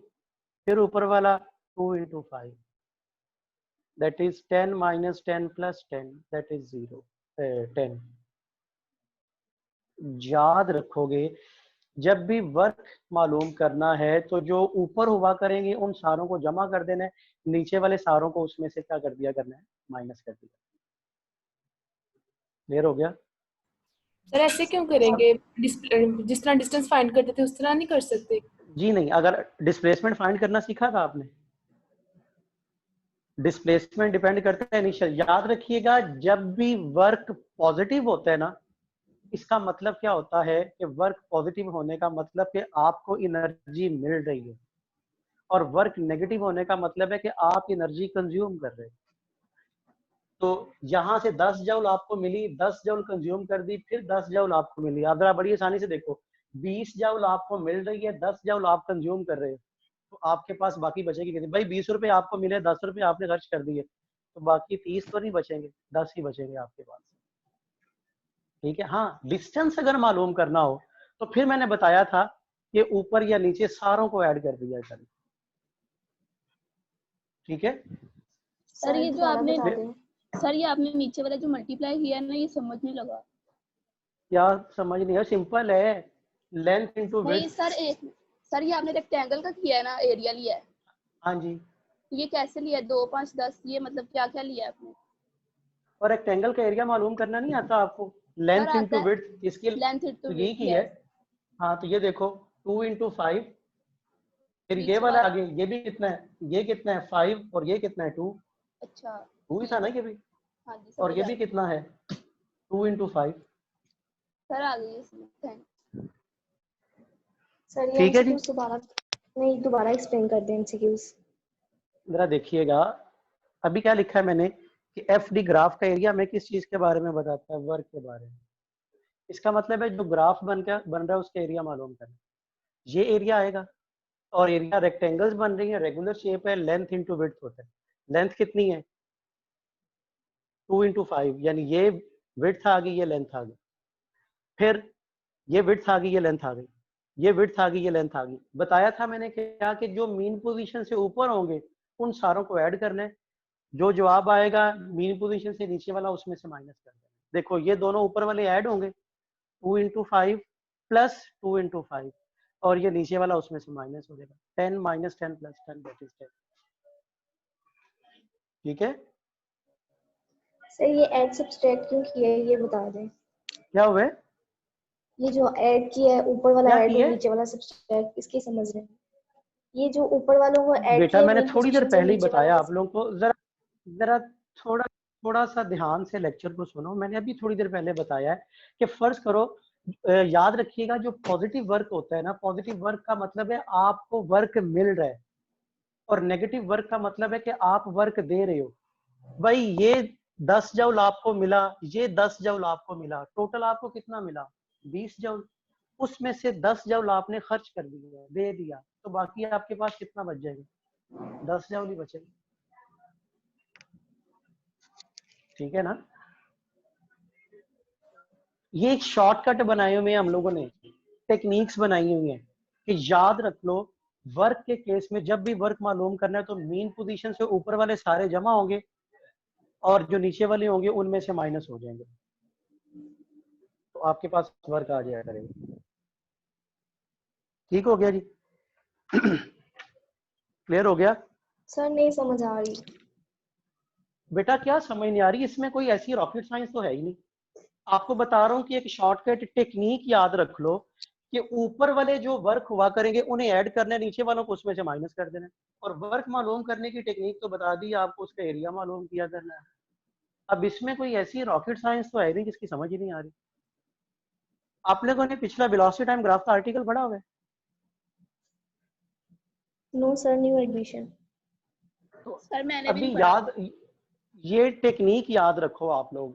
[SPEAKER 1] फिर ऊपर वाला 2 into 5, that is 10 minus 10 plus 10, that is 10। याद रखोगे जब भी वर्क मालूम करना है तो जो ऊपर हुआ करेंगे उन सारों को जमा कर देना है, नीचे वाले सारों को उसमें से क्या कर दिया करना है? माइनस कर दिया। क्लियर हो गया?
[SPEAKER 2] सर ऐसे क्यों करेंगे? जिस तरह डिस्टेंस फाइंड करते थे उस तरह नहीं कर सकते?
[SPEAKER 1] जी नहीं, अगर डिस्प्लेसमेंट फाइंड करना सीखा था आपने, डिस्प्लेसमेंट डिपेंड करता है इनिशियल। याद रखिएगा जब भी वर्क पॉजिटिव होता है ना, इसका मतलब क्या होता है कि वर्क पॉजिटिव होने का मतलब कि आपको एनर्जी मिल रही है, और वर्क नेगेटिव होने का मतलब है कि आप एनर्जी कंज्यूम कर रहे हैं। तो यहाँ से 10 जूल आपको मिली, 10 जूल कंज्यूम कर दी, फिर 10 जूल आपको मिली। आप जरा बड़ी आसानी से देखो, 20 जूल आपको मिल रही है, 10 जूल आप कंज्यूम कर रहे हो, तो आपके पास बाकी बचेगी कितनी? भाई 20 रुपए आपको मिले, 10 रुपए आपने खर्च कर दिए, तो बाकी 30 तो नहीं बचेंगे, 10 ही बचेंगे आपके पास। ठीक है? हाँ, डिस्टेंस अगर मालूम करना हो तो फिर मैंने बताया था कि ऊपर या नीचे सारों को ऐड कर दिया करें। ठीक है?
[SPEAKER 5] सर ये जो
[SPEAKER 3] दोबारा
[SPEAKER 5] आपने
[SPEAKER 3] बता दें।
[SPEAKER 5] सर ये आपने नीचे वाला जो मल्टीप्लाई किया है ना, ये समझ नहीं लगा।
[SPEAKER 1] क्या समझ नहीं है? सिंपल है, लेंथ इनटू
[SPEAKER 5] नहीं
[SPEAKER 1] विड्थ।
[SPEAKER 5] सर ये आपने रेक्टेंगल का किया है ना, एरिया लिया है,
[SPEAKER 1] हाँ जी।
[SPEAKER 5] ये कैसे लिया है? 2 5 10, ये मतलब क्या क्या लिया है आपने?
[SPEAKER 1] और रेक्टेंगल का एरिया मालूम करना नहीं आता आपको?
[SPEAKER 5] सर
[SPEAKER 1] लेंथ
[SPEAKER 5] आता
[SPEAKER 1] इनटू
[SPEAKER 5] है,
[SPEAKER 1] विड्थ, इसकी
[SPEAKER 5] लेंथ
[SPEAKER 1] तो
[SPEAKER 5] इनटू
[SPEAKER 1] यही
[SPEAKER 5] विड्थ,
[SPEAKER 1] की है। हाँ तो ये देखो 2 इंटू 5, फिर ये
[SPEAKER 5] बीच
[SPEAKER 1] वाला
[SPEAKER 5] वाला।
[SPEAKER 1] आगे, ये भी कितना है? ये कितना है? 5, और ये कितना है? 2।
[SPEAKER 5] अच्छा
[SPEAKER 1] 2 ही था ना ये भी,
[SPEAKER 5] हाँ जी
[SPEAKER 1] और
[SPEAKER 5] समझ
[SPEAKER 1] ये
[SPEAKER 5] आ
[SPEAKER 1] भी
[SPEAKER 5] गई।
[SPEAKER 1] कितना है? 2 इंटू 5।
[SPEAKER 5] सर आ गई इसमें, थैंक।
[SPEAKER 3] सर ये
[SPEAKER 1] ठीक है जी,
[SPEAKER 3] एमसीक्यूज दोबारा एक्सप्लेन कर दें एमसीक्यूज।
[SPEAKER 1] जरा देखिएगा अभी क्या लिखा है मैंने कि एफ डी ग्राफ का एरिया में किस चीज के बारे में बताता है? वर्क के बारे में। इसका मतलब है जो ग्राफ बन रहा है उसका एरिया मालूम करना, ये एरिया आएगा। और एरिया रेक्टेंगल्स बन रही है, रेगुलर शेप है, लेंथ इंटू विड्थ होता है। लेंथ कितनी है? 2 इंटू 5, यानी ये विड्थ आ गई, ये लेंथ आ गई, फिर ये विड्थ आ गई, ये लेंथ आ गई, ये विड्थ आ गई, ये लेंथ आ गई। बताया था मैंने क्या कि जो मीन पोजीशन से ऊपर होंगे उन सारों को ऐड करना है, जो जवाब आएगा मीन पोजीशन से नीचे वाला उसमें से माइनस कर देना। देखो ये दोनों ऊपर वाले ऐड होंगे, 2 इंटू 5 प्लस 2 इंटू 5, और ये नीचे वाला उसमें से माइनस हो जाएगा। 10 माइनस 10 प्लस 10, दैट इज 10। ठीक है?
[SPEAKER 3] सर ये ऐड सब्सट्रैक्ट क्यों किया है ये बता दें।
[SPEAKER 1] क्या हुआ है?
[SPEAKER 3] ये जो ऐड किया है, ऊपर वाला
[SPEAKER 1] क्या
[SPEAKER 3] ऐड और
[SPEAKER 1] किया है?
[SPEAKER 3] नीचे वाला सब्सट्रैक्ट, इसकी समझ रहे हैं। ये जो ऊपर वालों को ऐड
[SPEAKER 1] बेटा
[SPEAKER 3] किया
[SPEAKER 1] मैंने
[SPEAKER 3] मीन
[SPEAKER 1] थोड़ी देर
[SPEAKER 3] पोजीशन से,
[SPEAKER 1] पहले ही
[SPEAKER 3] नीचे वालों
[SPEAKER 1] बताया
[SPEAKER 3] को।
[SPEAKER 1] आप लोगों को, जरा जरा थोड़ा थोड़ा सा ध्यान से लेक्चर को सुनो। मैंने अभी थोड़ी देर पहले बताया है कि फर्ज करो, याद रखिएगा जो पॉजिटिव वर्क होता है ना, पॉजिटिव वर्क का मतलब है आपको वर्क मिल रहा है, और नेगेटिव वर्क का मतलब है कि आप वर्क दे रहे हो। भाई ये 10 जूल आपको मिला, ये 10 जूल आपको मिला, टोटल आपको कितना मिला? 20 जूल। उसमें से 10 जूल आपने खर्च कर दिया, दे दिया, तो बाकी आपके पास कितना बच जाएगा? 10 जूल ही बचेगा। ठीक है ना? ये एक शॉर्टकट बनाए हुए हैं हम लोगों ने, टेक्निक्स बनाई हुई हैं कि याद रख लो वर्क के केस में जब भी वर्क मालूम करना है तो मीन पोजीशन से ऊपर वाले सारे जमा होंगे, और जो नीचे वाले होंगे उनमें से माइनस हो जाएंगे, तो आपके पास वर्क आ जाया करेगा। ठीक हो गया जी? क्लियर हो गया?
[SPEAKER 3] सर नहीं समझ आ रही।
[SPEAKER 1] बेटा क्या समझ नहीं आ रही? इसमें कोई ऐसी रॉकेट साइंस तो है ही नहीं। आपको बता रहा हूँ कि एक शॉर्टकट टेक्निक याद रख लो कि ऊपर वाले जो वर्क हुआ करेंगे उन्हें ऐड करना है, नीचे वालों को उसमें से माइनस कर देना है। और वर्क मालूम करने की टेक्निक तो बता दी, आपको उसका एरिया मालूम किया करना है। अब इसमें कोई ऐसी रॉकेट साइंस तो है नहीं जिसकी समझ ही नहीं आ रही। आप लोगों ने पिछला वेलोसिटी टाइम ग्राफ का आर्टिकल पढ़ा हुआ है?
[SPEAKER 3] No sir, new admission.
[SPEAKER 1] तो
[SPEAKER 5] सर मैंने भी
[SPEAKER 1] अभी
[SPEAKER 5] नहीं पढ़ा।
[SPEAKER 1] याद, ये टेक्निक याद रखो आप लोग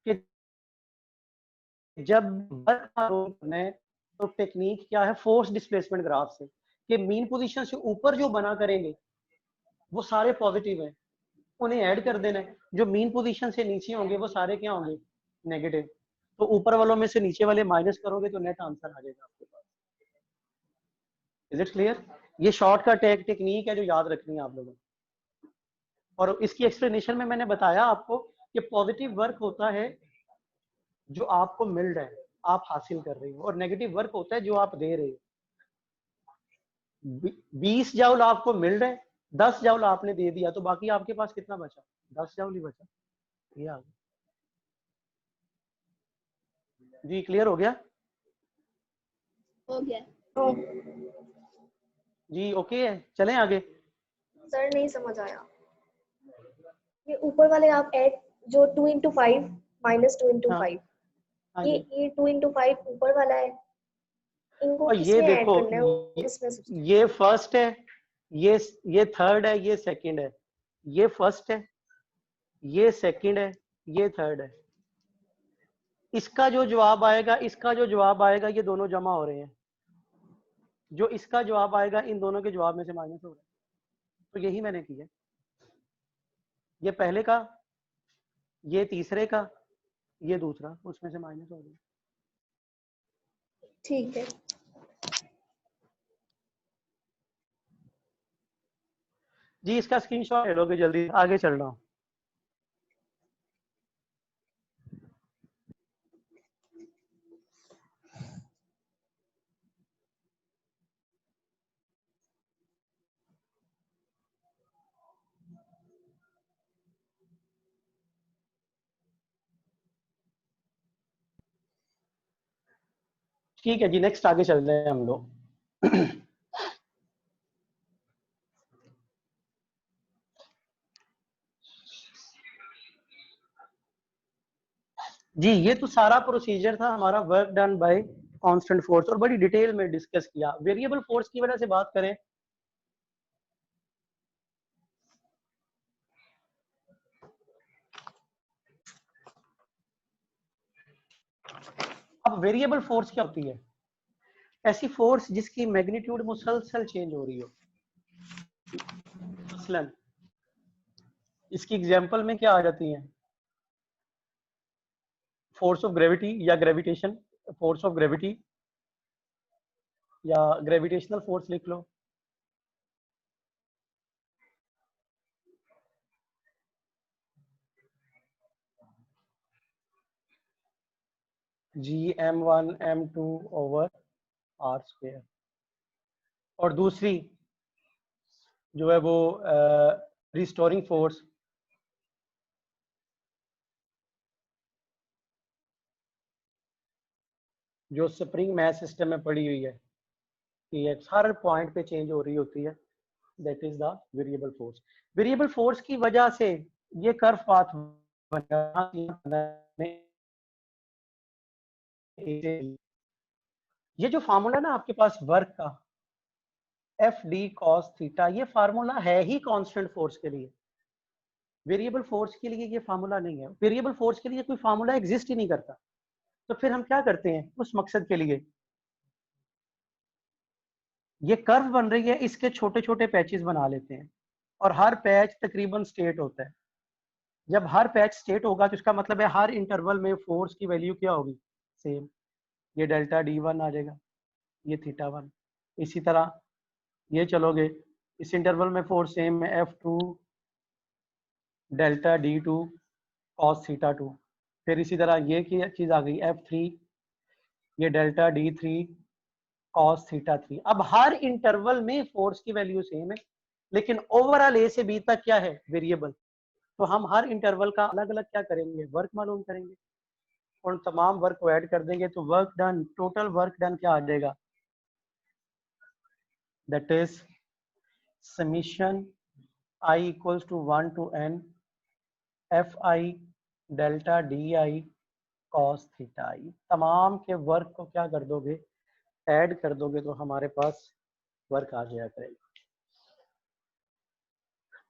[SPEAKER 1] कि जब वर्क मालूम करना है तो टेक्निक क्या है, फोर्स डिस्प्लेसमेंट ग्राफ से, कि मीन पोजीशन से ऊपर जो बना करेंगे वो सारे पॉजिटिव हैं, उन्हें ऐड कर देना है। जो मीन पोजीशन से नीचे होंगे वो सारे क्या होंगे, नेगेटिव। तो ऊपर वालों में से नीचे वाले माइनस करोगे तो नेट आंसर आ जाएगा आपके पास। Is it clear? ये शॉर्टकट टेक्निक है जो याद रखनी है आप लोगों को। और इसकी एक्सप्लेनेशन में मैंने बताया आपको कि पॉजिटिव वर्क होता है जो आपको मिल रहा है, आप हासिल कर रहे हो, और नेगेटिव वर्क होता है जो आप दे रहे हो। 20 जाउल आपको मिल रहा है, 10 जाउल आपने दे दिया, तो बाकी आपके पास कितना बचा? 10 जाउल ही बचा। ये आ गया जी। क्लियर हो गया
[SPEAKER 5] हो गया।
[SPEAKER 1] जी? ओके है, चलें आगे।
[SPEAKER 3] सर नहीं समझ आया। ये ऊपर वाले आप ऐड, जो 2 into 5 minus 2 into
[SPEAKER 1] हाँ
[SPEAKER 3] 5,
[SPEAKER 1] हाँ
[SPEAKER 3] ये
[SPEAKER 1] जी।
[SPEAKER 3] 2 into 5 ऊपर वाला है, इनको
[SPEAKER 1] और ये
[SPEAKER 3] किसमें ऐड
[SPEAKER 1] देखो,
[SPEAKER 3] करना है, किसमें substitute?
[SPEAKER 1] ये फर्स्ट है, ये थर्ड है, ये सेकंड है, ये फर्स्ट है, ये सेकंड है, ये थर्ड है। इसका जो जवाब आएगा, इसका जो जवाब आएगा, ये दोनों जमा हो रहे हैं। जो इसका जवाब आएगा इन दोनों के जवाब में से माइनस हो रहा है। तो यही मैंने किया, ये पहले का, ये तीसरे का, ये दूसरा, उसमें से माइनस हो गया।
[SPEAKER 3] ठीक है।
[SPEAKER 1] जी इसका स्क्रीनशॉट ले लोगे, जल्दी आगे चल रहा हूँ। ठीक है जी, नेक्स्ट आगे चल रहे हैं हम लोग। जी ये तो सारा प्रोसीजर था हमारा, work done bye constant force, और बड़ी डिटेल में डिस्कस किया। वेरिएबल फोर्स की वजह से बात करें, अब वेरिएबल फोर्स क्या होती है? ऐसी फोर्स जिसकी मैग्नीट्यूड मुसलसल चेंज हो रही हो। मसलन इसकी एग्जांपल में क्या आ जाती है? फोर्स ऑफ ग्रेविटी या ग्रेविटेशन, फोर्स ऑफ ग्रेविटी या ग्रेविटेशनल फोर्स लिख लो। Gm1 m2 over r square. और दूसरी जो है वो रिस्टोरिंग फोर्स, जो स्प्रिंग मैथ सिस्टम में पड़ी हुई है कि एक हर पॉइंट पे चेंज हो रही होती है, that is the variable force. Variable force की वजह से ये कर्व पाथ बना, ये जो फार्मूला ना आपके पास वर्क का एफ डी कॉस थीटा, ये फार्मूला है ही कांस्टेंट फोर्स के लिए। वेरिएबल फोर्स के लिए ये फार्मूला नहीं है। वेरिएबल फोर्स के लिए कोई फार्मूला एग्जिस्ट ही नहीं करता। तो फिर हम क्या करते हैं उस मकसद के लिए, ये कर्व बन रही है, इसके छोटे छोटे पैचेस बना लेते हैं, और हर पैच तकरीबन स्टेट होता है। जब हर पैच स्टेट होगा तो इसका मतलब है हर इंटरवल में फोर्स की वैल्यू क्या होगी, सेम। ये डेल्टा D1 आ जाएगा, ये θ1। इसी तरह ये चलोगे, इस इंटरवल में फोर्स सेम है, F2 delta D2 cos theta 2। फिर इसी तरह ये की चीज आ गई F3, ये डेल्टा D3 cos थीटा 3। अब हर इंटरवल में फोर्स की वैल्यू सेम है, लेकिन ओवरऑल ए से बी तक क्या है, वेरिएबल। तो हम हर इंटरवल का अलग अलग क्या करेंगे, वर्क मालूम करेंगे, उन तमाम वर्क को ऐड कर देंगे तो work done, total work done क्या आ जाएगा, that is summation I equals to 1 to n Fi delta Di cos theta i। तमाम के वर्क को क्या कर दोगे, ऐड कर दोगे तो हमारे पास वर्क आ जाया करेगा।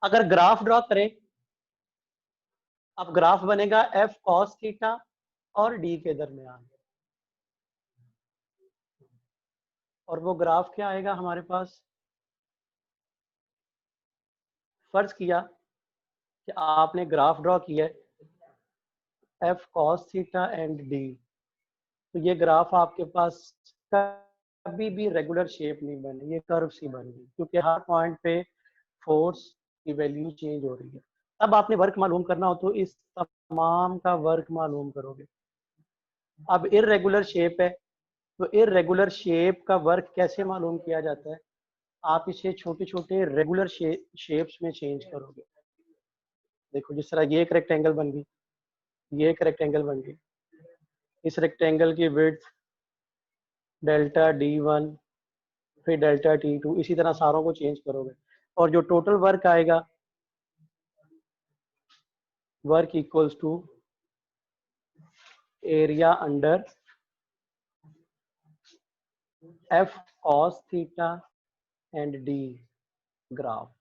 [SPEAKER 1] अगर ग्राफ ड्रॉ करें, अब ग्राफ बनेगा F cos थीटा और D के दरमियान, और वो ग्राफ क्या आएगा हमारे पास, फर्ज किया कि आपने ग्राफ ड्रॉ किया है F cos theta and D, तो ये ग्राफ आपके पास कभी भी रेगुलर शेप नहीं बनी, ये कर्व सी बन गई, क्योंकि हर पॉइंट पे फोर्स की वैल्यू चेंज हो रही है। अब आपने वर्क मालूम करना हो तो इस तमाम का वर्क मालूम करोगे। अब इररेगुलर शेप है, तो इररेगुलर शेप का वर्क कैसे मालूम किया जाता है, आप इसे छोटे छोटे रेगुलर शेप्स में चेंज करोगे। देखो जिस तरह ये एक रेक्टेंगल बन गई, ये एक रेक्टेंगल बन गई, इस रेक्टेंगल की विड्थ डेल्टा D1 फिर डेल्टा T2, इसी तरह सारों को चेंज करोगे, और जो टोटल वर्क आएगा, work equals to area under F cos theta and D graph.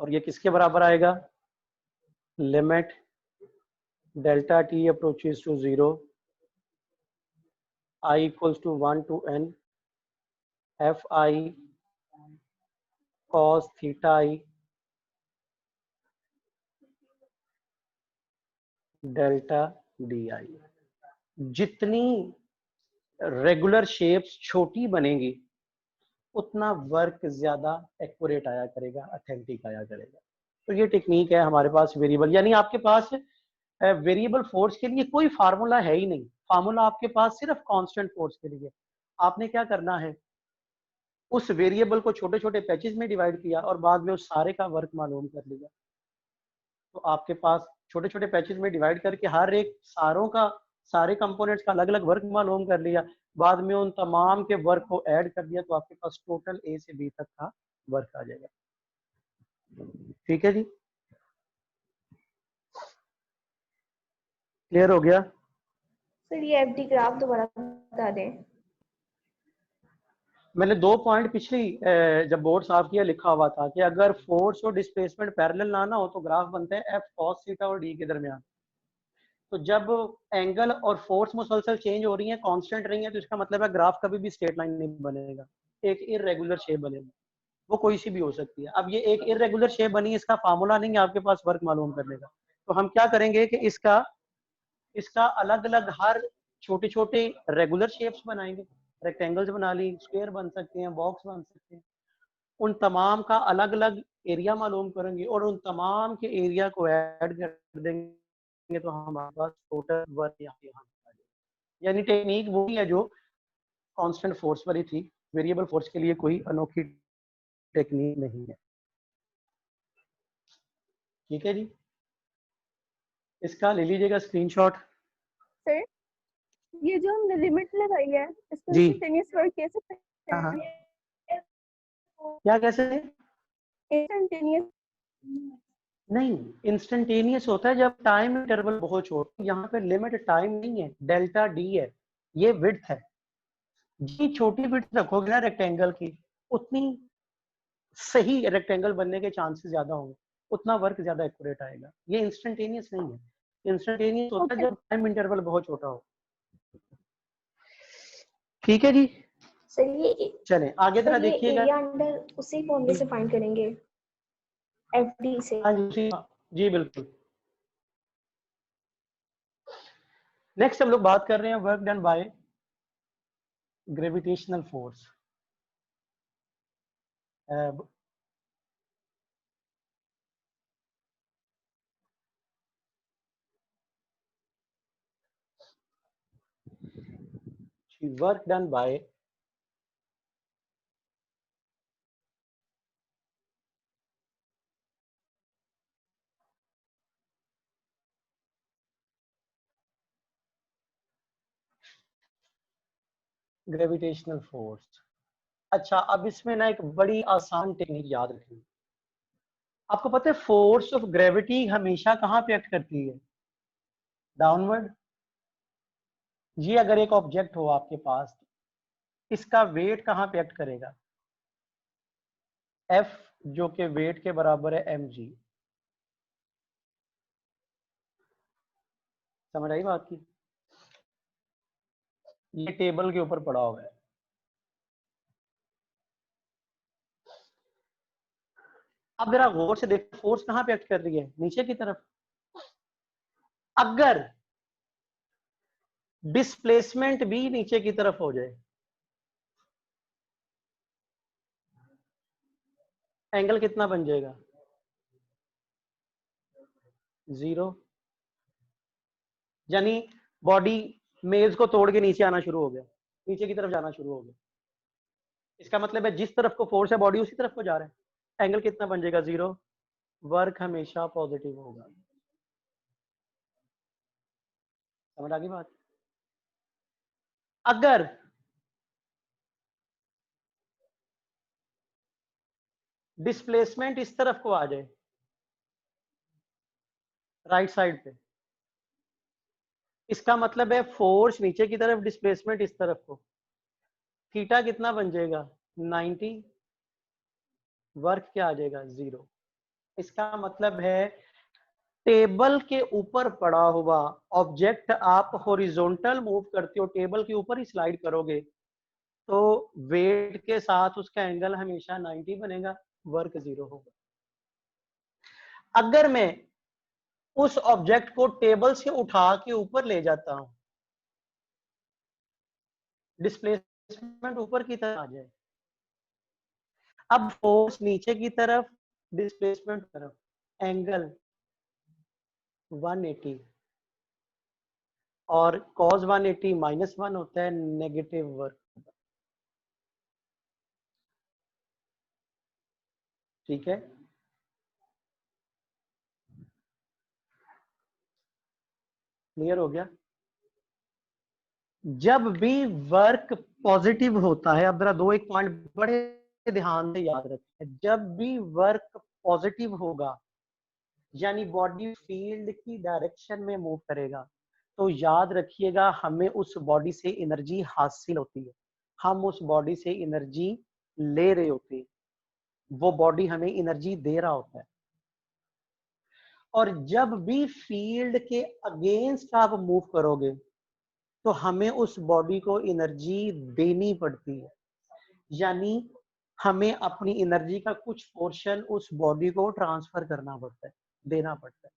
[SPEAKER 1] और ये किसके बराबर आएगा, limit delta T approaches to 0 I equals to 1 to n Fi cos theta i delta Di। जितनी रेगुलर शेप्स छोटी बनेगी उतना वर्क ज्यादा एक्यूरेट आया करेगा, ऑथेंटिक आया करेगा। तो ये टेक्निक है हमारे पास वेरिएबल, यानी आपके पास वेरिएबल फोर्स के लिए कोई फार्मूला है ही नहीं, फार्मूला आपके पास सिर्फ कांस्टेंट फोर्स के लिए। आपने क्या करना है, उस वेरिएबल को छोटे छोटे पैचेस में डिवाइड किया और बाद में उस सारे का वर्क मालूम कर लिया। तो आपके पास छोटे छोटे पैचेस में डिवाइड करके हर एक सारों का, सारे कंपोनेंट्स का अलग अलग वर्क मालूम कर लिया, बाद में उन तमाम के वर्क को ऐड कर दिया, तो आपके पास टोटल ए से बी तक का वर्क आ जाएगा। ठीक है जी, क्लियर हो गया।
[SPEAKER 3] सर ये एफडी ग्राफ दोबारा बता दें।
[SPEAKER 1] मैंने 2 पॉइंट पिछली जब बोर्ड साफ किया लिखा हुआ था कि अगर फोर्स और डिस्प्लेसमेंट पैरेलल ना हो तो ग्राफ बनता है F cos थीटा और D के दरमियान। तो जब एंगल और फोर्स मुसलसल चेंज हो रही है, कांस्टेंट रही है, तो इसका मतलब है ग्राफ कभी भी स्ट्रेट लाइन नहीं बनेगा, एक इररेगुलर शेप बनेगी, वो कोई सी भी हो सकती है। अब ये एक इररेगुलर शेप बनी, इसका फार्मूला नहीं है आपके पास वर्क मालूम करने का, तो हम क्या करेंगे कि इसका अलग अलग हर छोटे छोटे रेगुलर शेप्स बनाएंगे, रेक्टेंगल्स बना ली, स्क्वायर बन सकते हैं, बॉक्स बन सकते हैं, उन तमाम का अलग अलग एरिया मालूम करेंगे और उन तमाम के एरिया को ऐड कर देंगे, तो हमारे पास टोटल वर्क यहाँ यानी टेक्निक वही है जो कांस्टेंट फोर्स वाली थी, वेरिएबल फोर्स के लिए कोई अनोखी टेक्निक नहीं है। ठीक है जी, इसका ले लीजिएगा स्क्रीनशॉट।
[SPEAKER 5] सर ये जो हमने लिमिट लगाई है इसको
[SPEAKER 1] जी।
[SPEAKER 5] इंस्टेंटेनियस वर्क कैसे करते
[SPEAKER 1] हाँ,
[SPEAKER 5] हैं?
[SPEAKER 1] क्या कैसे,
[SPEAKER 5] इंस्टेंटेनियस
[SPEAKER 1] नहीं इंस्टेंटेनियस होता है जब टाइम इंटरवल बहुत छोटा, यहाँ पे लिमिट टाइम नहीं है, डेल्टा डी है, ये विड्थ है। जितनी छोटी विड्थ रखोगे ना रेक्टेंगल की, उतनी सही रेक्टेंगल बनने के चांसेस ज्यादा होंगे, उतना वर्क ज्यादा एक्यूरेट आएगा। ये इंस्टेंटेनियस नहीं है, इंस्टेंटेनियस होता है जब टाइम इंटरवल बहुत छोटा हो। ठीक है जी,
[SPEAKER 3] सर ये
[SPEAKER 1] चलें आगे तरह देखिएगा।
[SPEAKER 3] एरिया अंडर उसी फॉर्मूले से फाइंड करेंगे, एफडी से।
[SPEAKER 1] हाँ जी, जी बिल्कुल। नेक्स्ट हम लोग बात कर रहे हैं work done by gravitational force. कि work done by gravitational force. अच्छा, अब इसमें ना एक बड़ी आसान टेक्निक याद रखनी। आपको पता है फोर्स ऑफ ग्रेविटी हमेशा कहाँ पे एक्ट करती है? डाउनवर्ड। ये अगर एक ऑब्जेक्ट हो आपके पास, इसका वेट कहाँ पे एक्ट करेगा? F, जो कि वेट के बराबर है mg। समझ आई बात की? ये टेबल के ऊपर पड़ा हुआ है। अब जरा गौर से देखो, फोर्स कहाँ पे एक्ट कर रही है? नीचे की तरफ। अगर डिस्प्लेसमेंट भी नीचे की तरफ हो जाए, एंगल कितना बन जाएगा? 0। यानी बॉडी मेज को तोड़ के नीचे आना शुरू हो गया, नीचे की तरफ जाना शुरू हो गया। इसका मतलब है जिस तरफ को फोर्स है बॉडी उसी तरफ को जा रहा है। एंगल कितना बन जाएगा? 0। वर्क हमेशा पॉजिटिव होगा। समझ आ गई बात? अगर डिस्प्लेसमेंट इस तरफ को आ जाए, राइट साइड पे, इसका मतलब है फोर्स नीचे की तरफ, डिस्प्लेसमेंट इस तरफ को। थीटा कितना बन जाएगा? 90। वर्क क्या आ जाएगा? 0। इसका मतलब है टेबल के ऊपर पड़ा हुआ ऑब्जेक्ट आप हॉरिजॉन्टल मूव करते हो, टेबल के ऊपर ही स्लाइड करोगे तो वेट के साथ उसका एंगल हमेशा 90 बनेगा, वर्क 0 होगा। अगर मैं उस ऑब्जेक्ट को टेबल से उठा के ऊपर ले जाता हूं, डिस्प्लेसमेंट ऊपर की तरफ आ जाए, अब फोर्स नीचे की तरफ, डिस्प्लेसमेंट तरफ, एंगल 180 और cos 180 -1 होता है, नेगेटिव वर्क। ठीक है, क्लियर हो गया? जब भी वर्क पॉजिटिव होता है, अब जरा दो एक पॉइंट बड़े ध्यान से याद रखें, जब भी वर्क पॉजिटिव होगा यानी बॉडी फील्ड की डायरेक्शन में मूव करेगा, तो याद रखिएगा हमें उस बॉडी से एनर्जी हासिल होती है, हम उस बॉडी से एनर्जी ले रहे होते हैं, वो बॉडी हमें एनर्जी दे रहा होता है। और जब भी फील्ड के अगेंस्ट आप मूव करोगे तो हमें उस बॉडी को एनर्जी देनी पड़ती है, यानी हमें अपनी एनर्जी का कुछ पोर्शन उस बॉडी को ट्रांसफर करना पड़ता है, देना पड़ता है।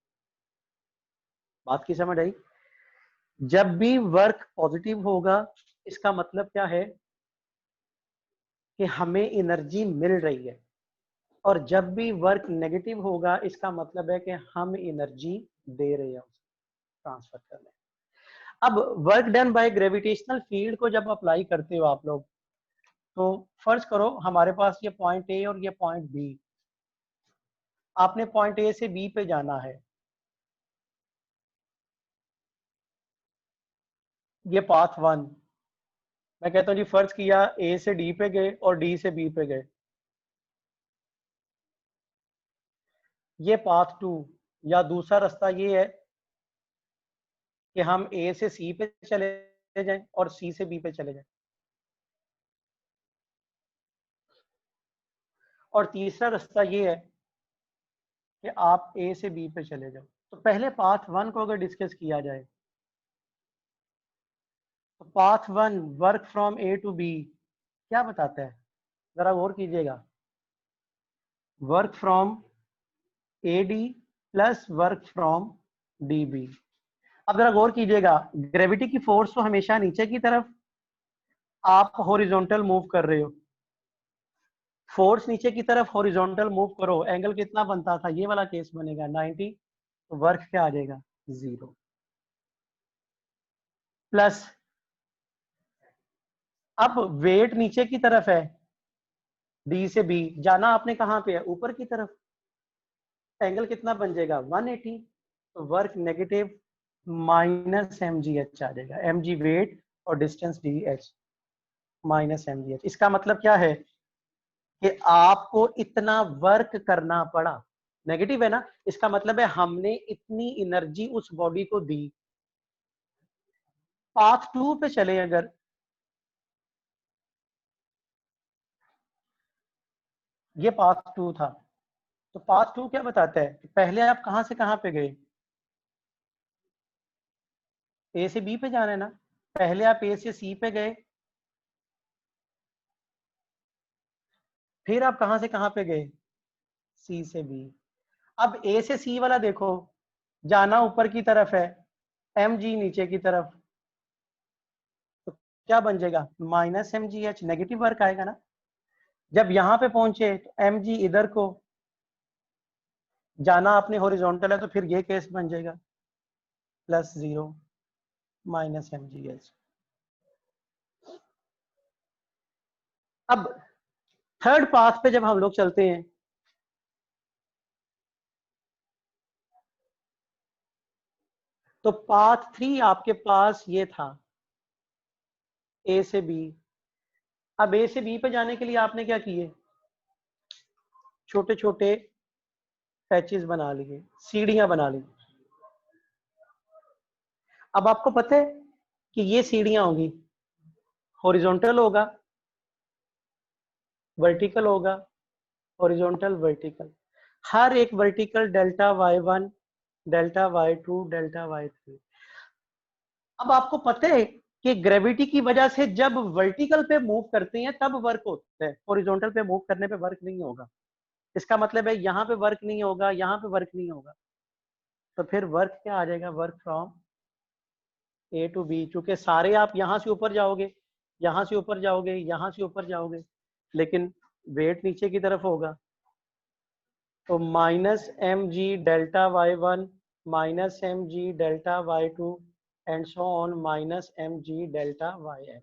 [SPEAKER 1] बात की समझ आई? जब भी वर्क पॉजिटिव होगा इसका मतलब क्या है कि हमें एनर्जी मिल रही है, और जब भी वर्क नेगेटिव होगा इसका मतलब है कि हम एनर्जी दे रहे हैं ट्रांसफर करने। अब work done by gravitational field को जब अप्लाई करते हो आप लोग, तो फर्ज करो हमारे पास ये पॉइंट ए और ये पॉइंट बी, आपने पॉइंट ए से बी पे जाना है, ये पाथ 1। मैं कहता हूँ जी फर्ज किया ए से डी पे गए और डी से बी पे गए, ये पाथ 2, या दूसरा रास्ता ये है कि हम ए से सी पे चले जाएं और सी से बी पे चले जाएं, और तीसरा रास्ता ये है कि आप ए से बी पे चले जाओ। तो पहले पाथ 1 को अगर डिस्कस किया जाए तो path 1 work from A to B क्या बताता है? जरा गौर कीजिएगा, work from A D plus work from D B. अब जरा गौर कीजिएगा, ग्रेविटी की फोर्स तो हमेशा नीचे की तरफ, आप हॉरिजॉन्टल मूव कर रहे हो, फोर्स नीचे की तरफ हॉरिजॉन्टल मूव करो, एंगल कितना बनता था? ये वाला केस बनेगा 90, तो वर्क क्या आ जाएगा? 0। प्लस अब वेट नीचे की तरफ है, डी से बी, जाना आपने कहाँ पे है, ऊपर की तरफ। एंगल कितना बन जाएगा 180, तो वर्क नेगेटिव माइनस mgh आ जाएगा, mg वेट और डिस्टेंस dh माइनस mgh। इसका मतलब क्या है कि आपको इतना वर्क करना पड़ा, नेगेटिव है ना, इसका मतलब है हमने इतनी एनर्जी उस बॉडी को दी। पाथ 2 पे चले अगर, ये पाथ 2 था, तो पाथ 2 क्या बताता है कि पहले आप कहां से कहां पे गए, ए से बी पे जाना है ना, पहले आप ए से सी पे गए, फिर आप कहां से कहां पे गए, सी से बी। अब ए से सी वाला देखो, जाना ऊपर की तरफ है, एम जी नीचे की तरफ, तो क्या बन जाएगा minus M G H, negative work आएगा ना। जब यहां पे पहुंचे तो एम जी इधर को, जाना आपने हॉरिजॉन्टल है, तो फिर ये केस बन जाएगा plus 0 minus M G H. अब थर्ड पाथ पे जब हम लोग चलते हैं, तो पाथ 3 आपके पास ये था, ए से बी। अब ए से बी पे जाने के लिए आपने क्या किए, छोटे छोटे पैचेस बना लिए, सीढ़ियां बना ली। अब आपको पता है कि ये सीढ़ियां होंगी, हॉरिजॉन्टल होगा, वर्टिकल होगा, हॉरिजॉन्टल वर्टिकल, हर एक vertical delta y1, delta y2, delta y3। अब आपको पता है कि ग्रेविटी की वजह से जब वर्टिकल पे मूव करते हैं तब वर्क होता है, हॉरिजॉन्टल पे मूव करने पे वर्क नहीं होगा। इसका मतलब है यहाँ पे वर्क नहीं होगा, यहाँ पे वर्क नहीं होगा, तो फिर वर्क क्या आ जाएगा, work from A to B. चूंकि सारे आप यहाँ से ऊपर जाओगे, यहाँ से ऊपर जाओगे, यहाँ से ऊपर जाओगे, लेकिन वेट नीचे की तरफ होगा, तो minus M G delta y1 minus M G delta y2 and so on minus M G delta yn।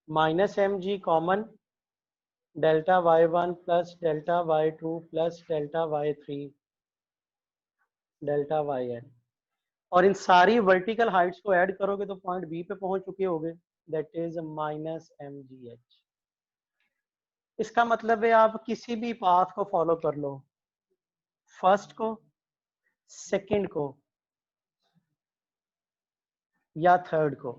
[SPEAKER 1] Minus M G common, delta y1 plus delta y2 plus delta y3 delta yn। और इन सारी vertical Heights को add करोगे तो point B पे पहुंच चुके होगे, that is minus M G H. इसका मतलब है आप किसी भी पाथ को फॉलो कर लो, फर्स्ट को, सेकंड को या थर्ड को,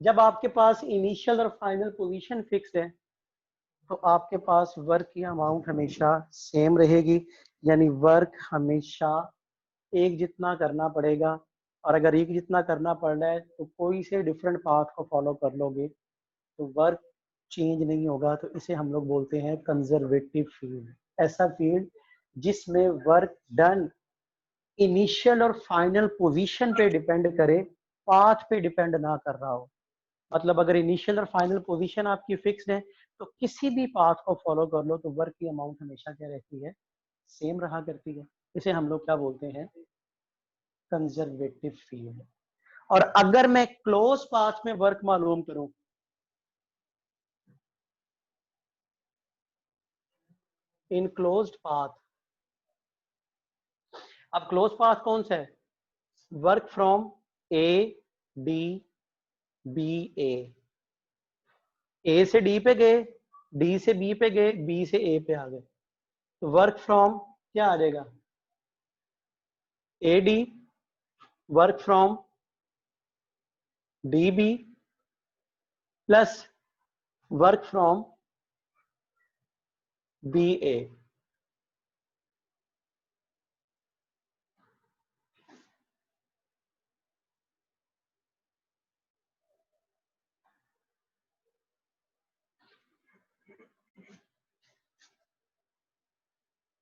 [SPEAKER 1] जब आपके पास इनिशियल और फाइनल पोजीशन फिक्स है तो आपके पास वर्क की अमाउंट हमेशा सेम रहेगी, यानी वर्क हमेशा एक जितना करना पड़ेगा। और अगर एक जितना करना पड़ रहा है तो कोई से डिफरेंट पाथ को फॉलो कर लोगे तो वर्क चेंज नहीं होगा, तो इसे हम लोग बोलते हैं कंजर्वेटिव फील्ड। ऐसा फील्ड जिसमें वर्क डन इनिशियल और फाइनल पोजीशन पे डिपेंड करे, पाथ पे डिपेंड ना कर रहा हो। मतलब अगर इनिशियल और फाइनल पोजीशन आपकी फिक्स्ड है तो किसी भी पाथ को फॉलो कर लो तो वर्क की अमाउंट हमेशा क्या रहती है, सेम रहा करती है। इसे हम लोग क्या बोलते हैं, कंजर्वेटिव फील्ड। और अगर मैं क्लोज पाथ में वर्क मालूम करूं, इन क्लोज्ड पाथ, अब क्लोज पाथ कौन सा है, work from A D B, A से डी पे गए, डी से बी पे गए, बी से ए पे आ गए, तो वर्क फ्रॉम क्या आ जाएगा, A D, work from D B plus work from B A.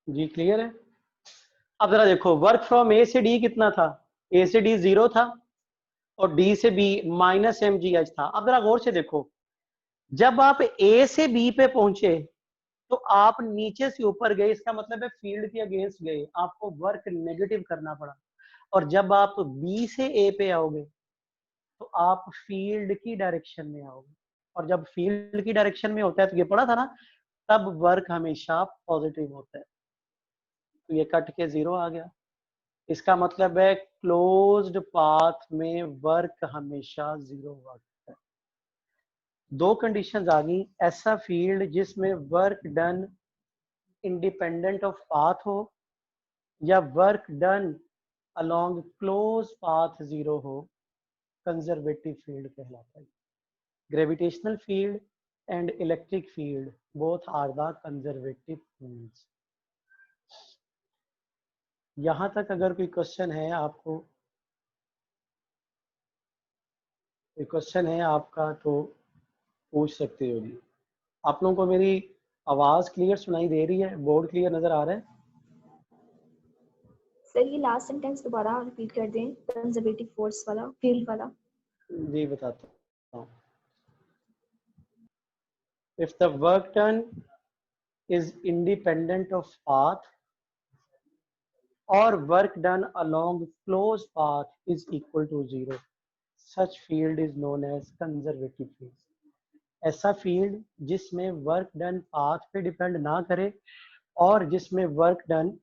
[SPEAKER 1] जी क्लियर है। अब जरा देखो, वर्क फ्रॉम ए से डी कितना था, ए से डी 0 था और डी से B minus M G H था। अब जरा गौर से देखो, जब आप ए से बी पे पहुंचे तो आप नीचे से ऊपर गए, इसका मतलब है फील्ड के अगेंस्ट गए, आपको वर्क नेगेटिव करना पड़ा। और जब आप बी से ए पे आओगे तो आप फील्ड की डायरेक्शन में आओगे, और जब फील्ड की डायरेक्शन में होता है तो ये पढ़ा था ना, तब वर्क हमेशा पॉजिटिव होता है। तो ये कट के 0 आ गया। इसका मतलब है क्लोज्ड पाथ में वर्क हमेशा 0 वर्क है। दो कंडीशंस आ गई, ऐसा फील्ड जिसमें work done independent of path हो, या work done along close path 0 हो, कंजर्वेटिव फील्ड कहलाता है। Gravitational field and electric field both are the conservative fields. यहां तक अगर कोई क्वेश्चन है आपको, कोई क्वेश्चन है आपका तो पूछ सकते हो जी। आप लोगों को मेरी आवाज क्लियर सुनाई दे रही है? बोर्ड क्लियर नजर आ रहा है?
[SPEAKER 3] सर ये लास्ट सेंटेंस दोबारा रिपीट कर दें, कंजर्वेटिव फोर्स वाला, फील्ड वाला।
[SPEAKER 1] जी बताता हूँ। If the work done is independent of path or work done along closed path is equal to 0, such field is known as conservative field. ऐसा field जिसमें work done path पे depend ना करे और जिसमें work done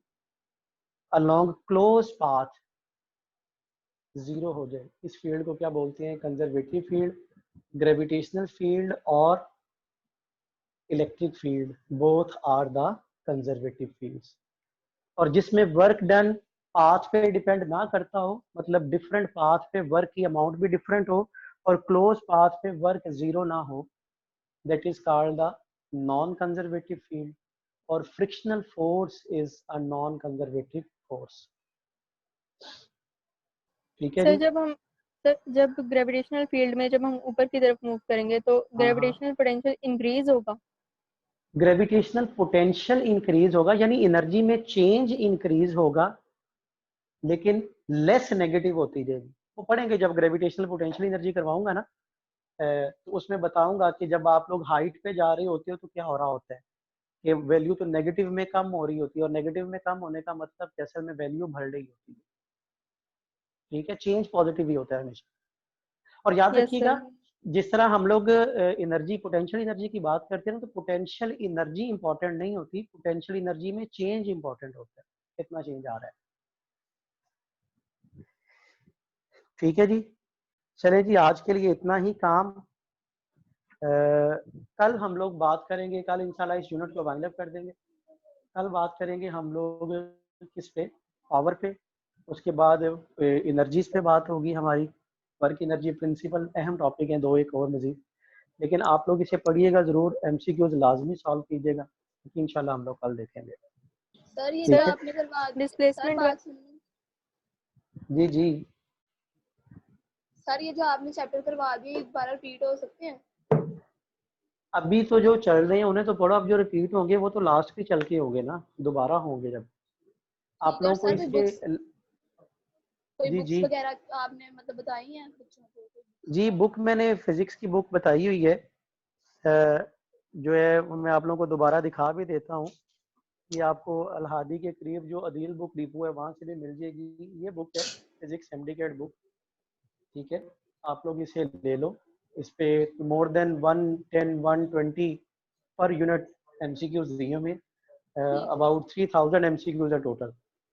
[SPEAKER 1] along close path 0 हो जाए, इस फील्ड को क्या बोलते हैं? Conservative field. ग्रेविटेशनल फील्ड और electric field both are the conservative fields. और जिसमें वर्क डन पाथ पे डिपेंड ना करता हो, मतलब डिफरेंट पाथ पे वर्क की अमाउंट भी डिफरेंट हो और क्लोज पाथ पे वर्क 0 ना हो, that is called the non conservative field. और frictional force is a non conservative force. ठीक है
[SPEAKER 6] सर
[SPEAKER 1] जी?
[SPEAKER 6] जब ग्रेविटेशनल फील्ड में जब हम ऊपर की तरफ मूव करेंगे तो ग्रेविटेशनल पोटेंशियल इंक्रीज होगा।
[SPEAKER 1] ग्रेविटेशनल पोटेंशियल इंक्रीज होगा, यानी एनर्जी में चेंज इंक्रीज होगा, लेकिन लेस नेगेटिव होती जाएगी। वो पढ़ेंगे जब ग्रेविटेशनल पोटेंशियल एनर्जी करवाऊंगा ना, तो उसमें बताऊंगा कि जब आप लोग हाइट पे जा रहे होते हो तो क्या हो रहा होता है, कि वैल्यू तो नेगेटिव में कम हो रही होती है, और नेगेटिव में कम होने का मतलब कैसे में वैल्यू बढ़ रही होती है। ठीक है, चेंज पॉजिटिव ही होता है हमेशा। और याद रखिएगा, जिस तरह हम लोग एनर्जी, पोटेंशियल एनर्जी की बात करते हैं ना, तो पोटेंशियल एनर्जी इंपॉर्टेंट नहीं होती, पोटेंशियल एनर्जी में चेंज इंपॉर्टेंट होता है, कितना चेंज आ रहा है। ठीक है जी, चले जी, आज के लिए इतना ही काम। कल हम लोग बात करेंगे, कल इंशाल्लाह इस यूनिट को वाइंड अप कर देंगे। कल बात करेंगे हम लोग किस पे? पावर पे। उसके बाद एनर्जीज पे बात होगी हमारी, वर्क एनर्जी प्रिंसिपल। अहम टॉपिक हैं दो एक और मजीद, लेकिन आप लोग इसे पढ़िएगा जरूर, एमसीक्यूज लाजमी सॉल्व कीजिएगा, क्योंकि इंशाल्लाह हम लोग कल देखेंगे।
[SPEAKER 5] सर ये
[SPEAKER 1] ठीक
[SPEAKER 5] जो
[SPEAKER 1] है?
[SPEAKER 5] आपने करवा
[SPEAKER 6] डिस्प्लेसमेंट
[SPEAKER 1] जी जी,
[SPEAKER 5] सर ये जो आपने चैप्टर करवा दिए एक बार रिपीट हो सकते हैं?
[SPEAKER 1] अभी तो जो चल रहे हैं उन्हें तो पढ़ो, अब जो रिपीट होंगे वो तो लास्ट के चल के होंगे ना, दोबारा होंगे जब आप लोगों को इसके।
[SPEAKER 5] कोई
[SPEAKER 1] जी
[SPEAKER 5] बुक्स
[SPEAKER 1] जी
[SPEAKER 5] वगैरह आपने मतलब बताई हैं बच्चों को?
[SPEAKER 1] जी, बुक मैंने फिजिक्स की बुक बताई हुई है, जो है मैं आप लोगों को दोबारा दिखा भी देता हूँ। ये आपको अलहादी के करीब जो अदील बुक डिपो है वहाँ से भी मिल जाएगी। ये बुक है फिजिक्स सिंडिकेट बुक। ठीक है, आप लोग इसे ले लो। इस पे more than 110 120 per unit MCQs दिए हुए, अबाउट 3000 एमसीक्यूज है टोटल,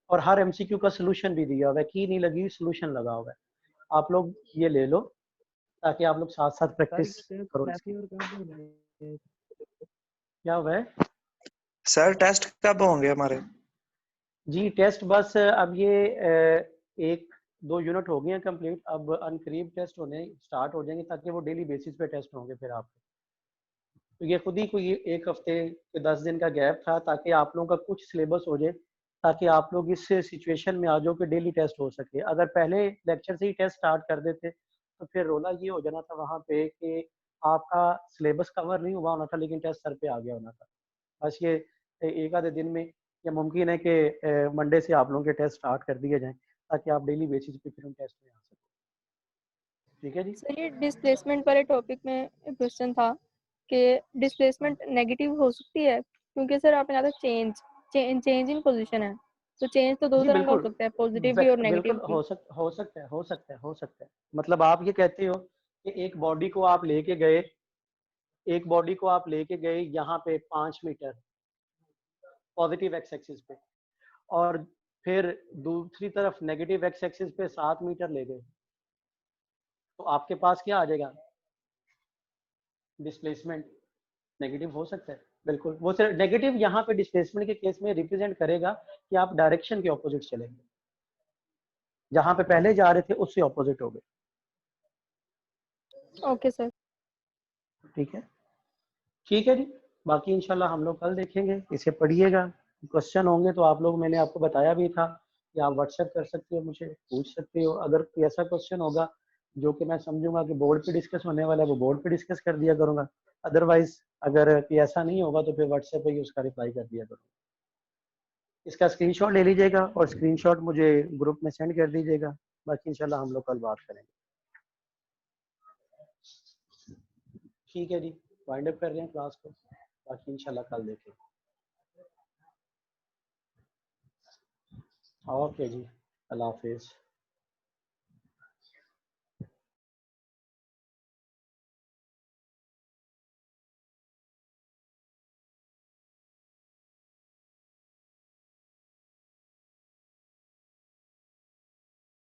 [SPEAKER 1] और हर एमसीक्यू का सोल्यूशन भी दिया हुआ है, की नहीं लगी सोल्यूशन लगा हुआ है। आप लोग ये ले लो ताकि आप लोग साथ साथ प्रैक्टिस करो। क्या हुआ है
[SPEAKER 4] सर? टेस्ट कब होंगे हमारे?
[SPEAKER 1] जी? टेस्ट बस अब ये एक दो यूनिट हो गए हैं कंप्लीट, अब अनकरीब टेस्ट होने स्टार्ट हो जाएंगे, ताकि वो डेली बेसिस पे टेस्ट होंगे फिर आपके। तो ये खुद ही कोई एक हफ्ते के 10 दिन का गैप था, ताकि आप लोगों का कुछ सिलेबस हो जाए, ताकि आप लोग इस सिचुएशन में आ जाओ कि डेली टेस्ट हो सके। अगर पहले लेक्चर से ही टेस्ट स्टार्ट कर देते तो फिर रोला ये हो जाना था वहाँ पे कि आपका सिलेबस कवर नहीं हुआ होना था, लेकिन टेस्ट सर पे आ गया होना था। बस ये एक आधे दिन में या मुमकिन है कि मंडे से आप लोगों के टेस्ट स्टार्ट कर दिए जाएं, ताकि आप डेली बेसिस पे फिर हम टेस्ट में आ सकें। ठीक है जी?
[SPEAKER 6] सर ये डिस्प्लेसमेंट वाले टॉपिक में क्वेश्चन था कि डिस्प्लेसमेंट नेगेटिव हो सकती है, क्योंकि सर आपने कहा था चेंज इन पोजीशन है। तो चेंज तो दो
[SPEAKER 1] जी
[SPEAKER 6] तरह का हो
[SPEAKER 1] बिल्कुल,
[SPEAKER 6] सकता है, पॉजिटिव भी और नेगेटिव
[SPEAKER 1] बिल्कुल
[SPEAKER 6] भी।
[SPEAKER 1] हो सकता है। मतलब आप ये कहते हो कि एक बॉडी को आप लेके गए, यहाँ पे 5 मीटर पॉजिटिव एक्स एक्सिस पे, और फिर दूसरी तरफ नेगेटिव एक्स एक्सिस पे 7 मीटर ले गए, तो आपके पास क्या आ जाएगा? डिस्प्लेसमेंट नेगेटिव हो सकता है, बिल्कुल। वो सिर्फ नेगेटिव यहाँ पे डिस्प्लेसमेंट के केस में रिप्रेजेंट करेगा कि आप डायरेक्शन के ऑपोजिट चलेंगे, जहां पे पहले जा रहे थे उससे ऑपोजिट हो गए।
[SPEAKER 6] Okay sir.
[SPEAKER 1] ठीक है जी। बाकी इंशाल्लाह हम लोग कल देखेंगे, इसे पढ़िएगा। क्वेश्चन होंगे तो आप लोग, मैंने आपको बताया भी था कि आप व्हाट्सएप कर सकते हो, मुझे पूछ सकते हो। अगर कोई ऐसा क्वेश्चन होगा जो कि मैं समझूंगा कि बोर्ड पे डिस्कस होने वाला है, वो बोर्ड पे डिस्कस कर दिया करूंगा। अदरवाइज अगर कोई ऐसा नहीं होगा तो फिर व्हाट्सएप पे ही उसका रिप्लाई कर दिया करूंगा। इसका स्क्रीनशॉट ले लीजिएगा और स्क्रीनशॉट मुझे ग्रुप में सेंड कर दीजिएगा। बाकी इंशाल्लाह हम लोग कल बात करेंगे। ठीक है जी, वाइंड अप कर रहे हैं क्लास को, बाकी इंशाल्लाह कल देखेंगे। ओके जी, अल्लाह हाफिज।